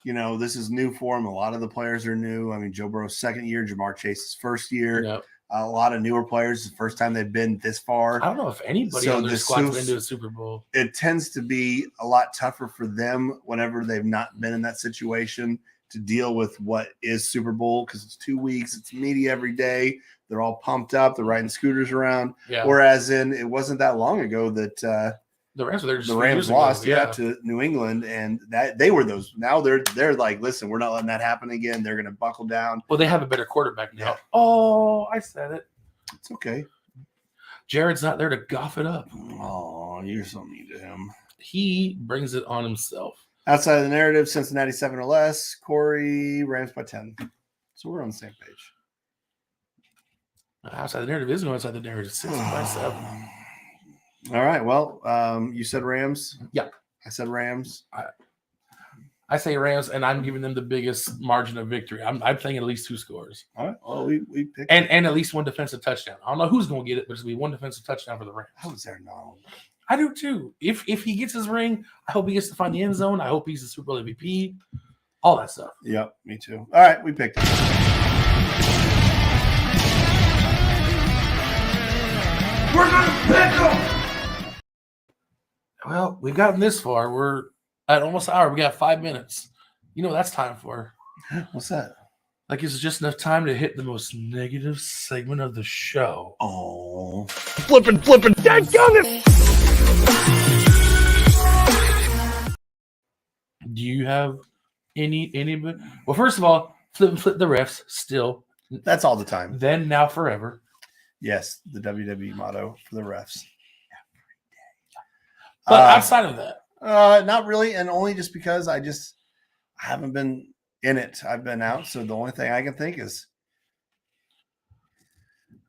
this is new for them. A lot of the players are new. I mean, Joe Burrow's second year, Jamar Chase's first year. Yep. A lot of newer players. The first time they've been this far. I don't know if anybody on their squad's been to a Super Bowl. It tends to be a lot tougher for them whenever they've not been in that situation to deal with what is Super Bowl, because it's 2 weeks. It's media every day. They're all pumped up. They're riding scooters around. Yeah. Whereas it wasn't that long ago that the Rams lost to New England, and that they were those. Now they're like, listen, we're not letting that happen again. They're going to buckle down. Well, they have a better quarterback now. Yeah. Oh, I said it. It's okay. Jared's not there to golf it up. Oh, you're so mean to him. He brings it on himself. Outside of the narrative, Cincinnati 7 or less. Corey, Rams by 10. So we're on the same page. Outside the narrative is going outside the narrative. 6 by 7. All right. Well, you said Rams. Yeah. I said Rams. I say Rams, and I'm giving them the biggest margin of victory. I'm thinking at least 2 scores. All right. Well, we picked and at least 1 defensive touchdown. I don't know who's going to get it, but it's going to be 1 defensive touchdown for the Rams. How is there no? I do too. If he gets his ring, I hope he gets to find the end zone. I hope he's the Super Bowl MVP. All that stuff. Yep, me too. All right, we picked it. We're gonna pick them. Well, we've gotten this far. We're at almost an hour. We got 5 minutes. You know what that's time for? What's that? Like it's just enough time to hit the most negative segment of the show. Oh, Flippin', dadgummit! Do you have any? Well, first of all, flip the refs still. that's all the time. Then, now, forever. Yes, the WWE motto for the refs. But outside of that, not really, and only just because I haven't been in it. I've been out, so the only thing I can think is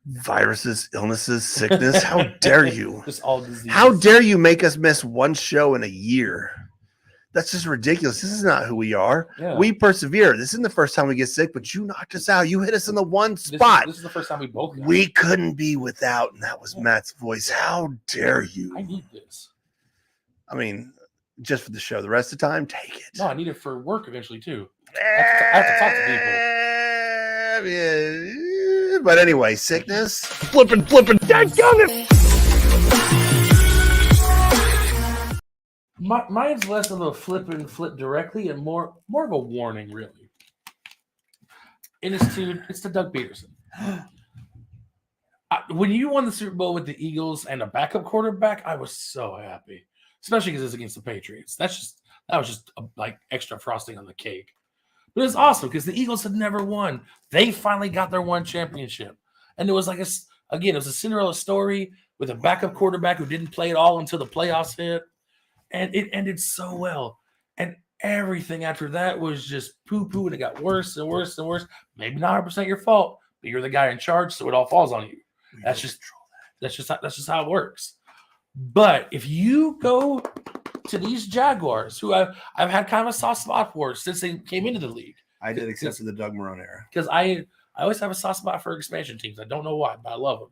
viruses, illnesses, sickness. How dare you? Just all disease. How dare you make us miss one show in a year? That's just ridiculous. This is not who we are. Yeah. We persevere. This isn't the first time we get sick, but you knocked us out. You hit us in the one spot. This is the first time we both got We couldn't be without, and that was Matt's voice. How dare you? I need this. I mean, just for the show. The rest of the time, take it. No, I need it for work eventually too. I have to talk to people. Yeah, but anyway, sickness. Flippin'. Dadgummit! Mine's less of a Flippin Flip directly and more of a warning, really. And it's to Doug Peterson. When you won the Super Bowl with the Eagles and a backup quarterback, I was so happy, especially because it's against the Patriots. That was just like extra frosting on the cake. But it was awesome because the Eagles had never won. They finally got their one championship, and it was like it was a Cinderella story with a backup quarterback who didn't play at all until the playoffs hit. And it ended so well. And everything after that was just poo-poo, and it got worse and worse and worse. Maybe not 100% your fault, but you're the guy in charge, so it all falls on you. That's just how it works. But if you go to these Jaguars, who I've had kind of a soft spot for since they came into the league. I did, except for the Doug Marrone era. Because I always have a soft spot for expansion teams. I don't know why, but I love them.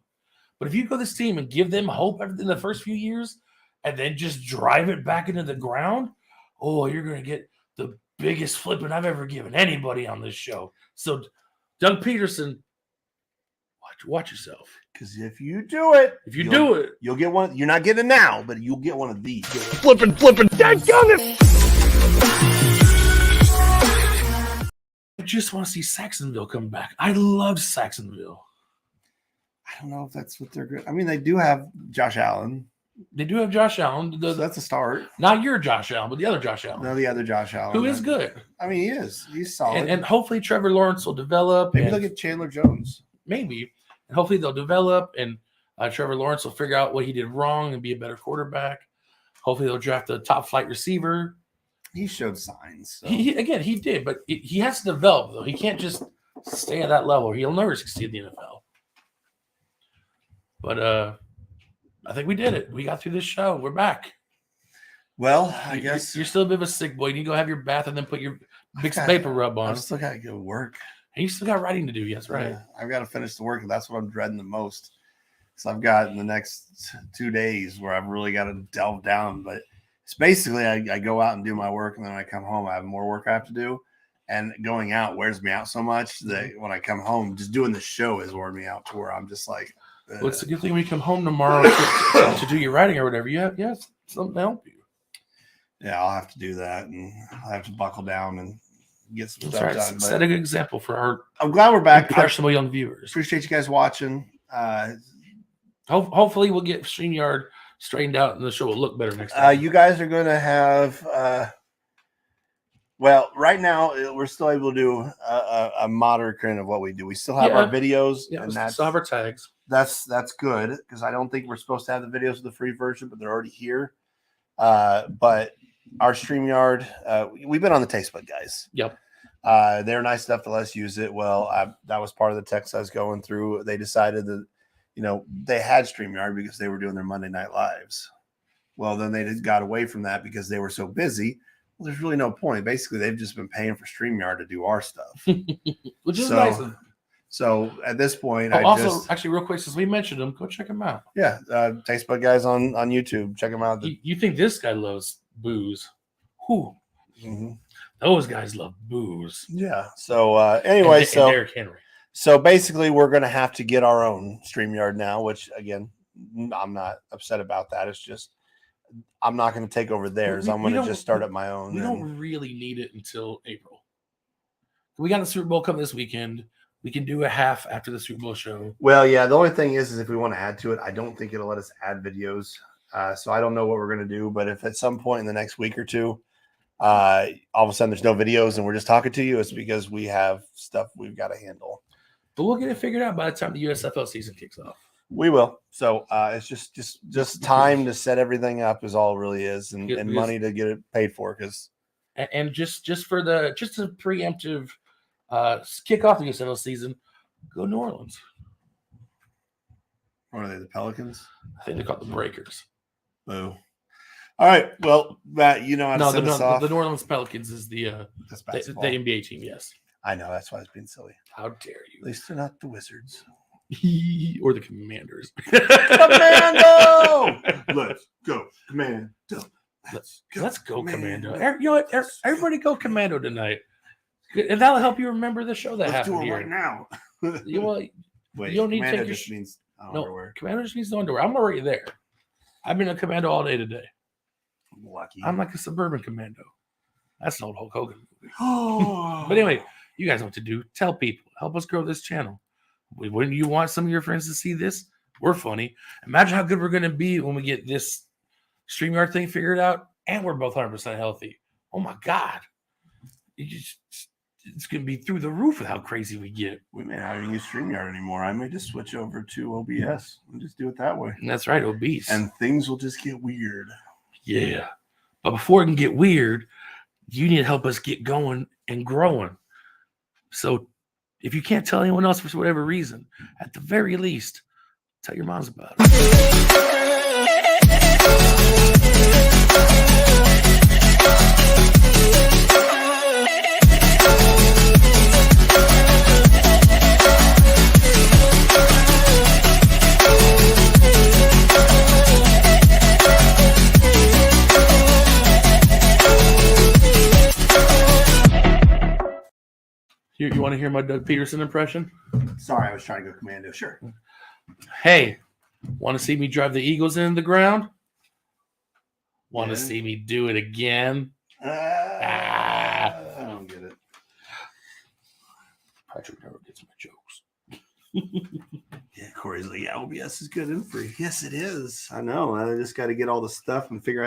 But if you go to this team and give them hope in the first few years, and then just drive it back into the ground, you're going to get the biggest flipping I've ever given anybody on this show. So, Doug Peterson, watch yourself. Because if you do it, you'll get one. You're not getting it now, but you'll get one of these. Flippin'. Dadgummit! I just want to see Saxonville come back. I love Saxonville. I don't know if that's what they're good. I mean, they do have Josh Allen. They do have Josh Allen. So that's a start. Not your Josh Allen, but the other Josh Allen. No, the other Josh Allen. Who is good. I mean, he is. He's solid. And hopefully Trevor Lawrence will develop. Maybe they'll get Chandler Jones. Maybe. And hopefully they'll develop, and Trevor Lawrence will figure out what he did wrong and be a better quarterback. Hopefully they'll draft a top flight receiver. He showed signs. So. He did, but he has to develop, though. He can't just stay at that level. He'll never succeed in the NFL. But I think we did it. We got through this show. We're back. Well, I guess you're still a bit of a sick boy. You need to go have your bath and then put your big paper rub on. I still got to go to work. And you still got writing to do. Yes, right. Yeah, I've got to finish the work, and that's what I'm dreading the most. So I've got in the next 2 days where I've really got to delve down. But it's basically I go out and do my work, and then when I come home, I have more work I have to do. And going out wears me out so much that when I come home, just doing the show has worn me out to where I'm just like. Well, it's a good thing when you come home tomorrow to do your writing or whatever. You have something to help you. Yeah, I'll have to do that, and I'll have to buckle down and get some stuff done. Set a good example for our. I'm glad we're back. Impressionable young viewers. Appreciate you guys watching. Hopefully, we'll get StreamYard straightened out, and the show will look better next time. You guys are going to have. Well, right now we're still able to do a moderate of what we do. We still have our videos, and we still have our tags. That's good because I don't think we're supposed to have the videos of the free version, but they're already here. But our StreamYard, we've been on the Tastebud guys. Yep. They're nice enough to let us use it. Well, that was part of the text I was going through. They decided that, they had StreamYard because they were doing their Monday Night Lives. Well, then they just got away from that because they were so busy. Well, there's really no point. Basically, they've just been paying for StreamYard to do our stuff. Which is nice. So at this point, actually, real quick, since we mentioned them, go check them out. Yeah, Tastebud guys on YouTube. Check them out. You think this guy loves booze? Whew. Mm-hmm. Those guys love booze. Yeah. So anyway, and Derrick Henry. So basically, we're going to have to get our own StreamYard now, which again, I'm not upset about that. It's just I'm not going to take over theirs. I'm going to just start up my own. We don't really need it until April. We got the Super Bowl coming this weekend. We can do a half after the Super Bowl show. Well, yeah. The only thing is if we want to add to it, I don't think it'll let us add videos. So I don't know what we're going to do. But if at some point in the next week or two, all of a sudden there's no videos and we're just talking to you, it's because we have stuff we've got to handle. But we'll get it figured out by the time the USFL season kicks off. We will. So it's just time to set everything up is all it really is, and money to get it paid for. And just a preemptive kick off the USFL season, go New Orleans. What are they, the Pelicans? I think they're called the Breakers. Boo. All right. Well, Matt, you know how to No, send us off. the New Orleans Pelicans is the That's the basketball. NBA team. Yes. I know. That's why I was being silly. How dare At least they're not the Wizards. you? Or the Commanders. Commando! Let's go, Commando. Let's go, Commando. You know what? Everybody go Commando tonight. And that'll help you remember the show that Let's do happened it here. right now. You, well, Wait, you don't need to Commando take your just means no, underwear. Commando just means no underwear. I'm already there. I've been a Commando all day today. Lucky. I'm like a suburban Commando. That's an old Hulk Hogan movie. Oh. But anyway, you guys know what to do. Tell people. Help us grow this channel. Wouldn't you want some of your friends to see this? We're funny. Imagine how good we're going to be when we get this StreamYard thing figured out and we're both 100% healthy. Oh, my God. It's going to be through the roof with how crazy we get. We may not even use StreamYard anymore. I may just switch over to OBS and just do it that way. And that's right, obese. And things will just get weird. Yeah. But before it can get weird, you need to help us get going and growing. So if you can't tell anyone else for whatever reason, at the very least, tell your moms about it. You want to hear my Doug Peterson impression? Sorry, I was trying to go Commando. Sure. Hey, want to see me drive the Eagles into the ground? Want to Yeah. see me do it again? I don't get it. Patrick never gets my jokes. Yeah, Corey's like, yeah, OBS is good and free. Yes, it is. I know. I just got to get all the stuff and figure out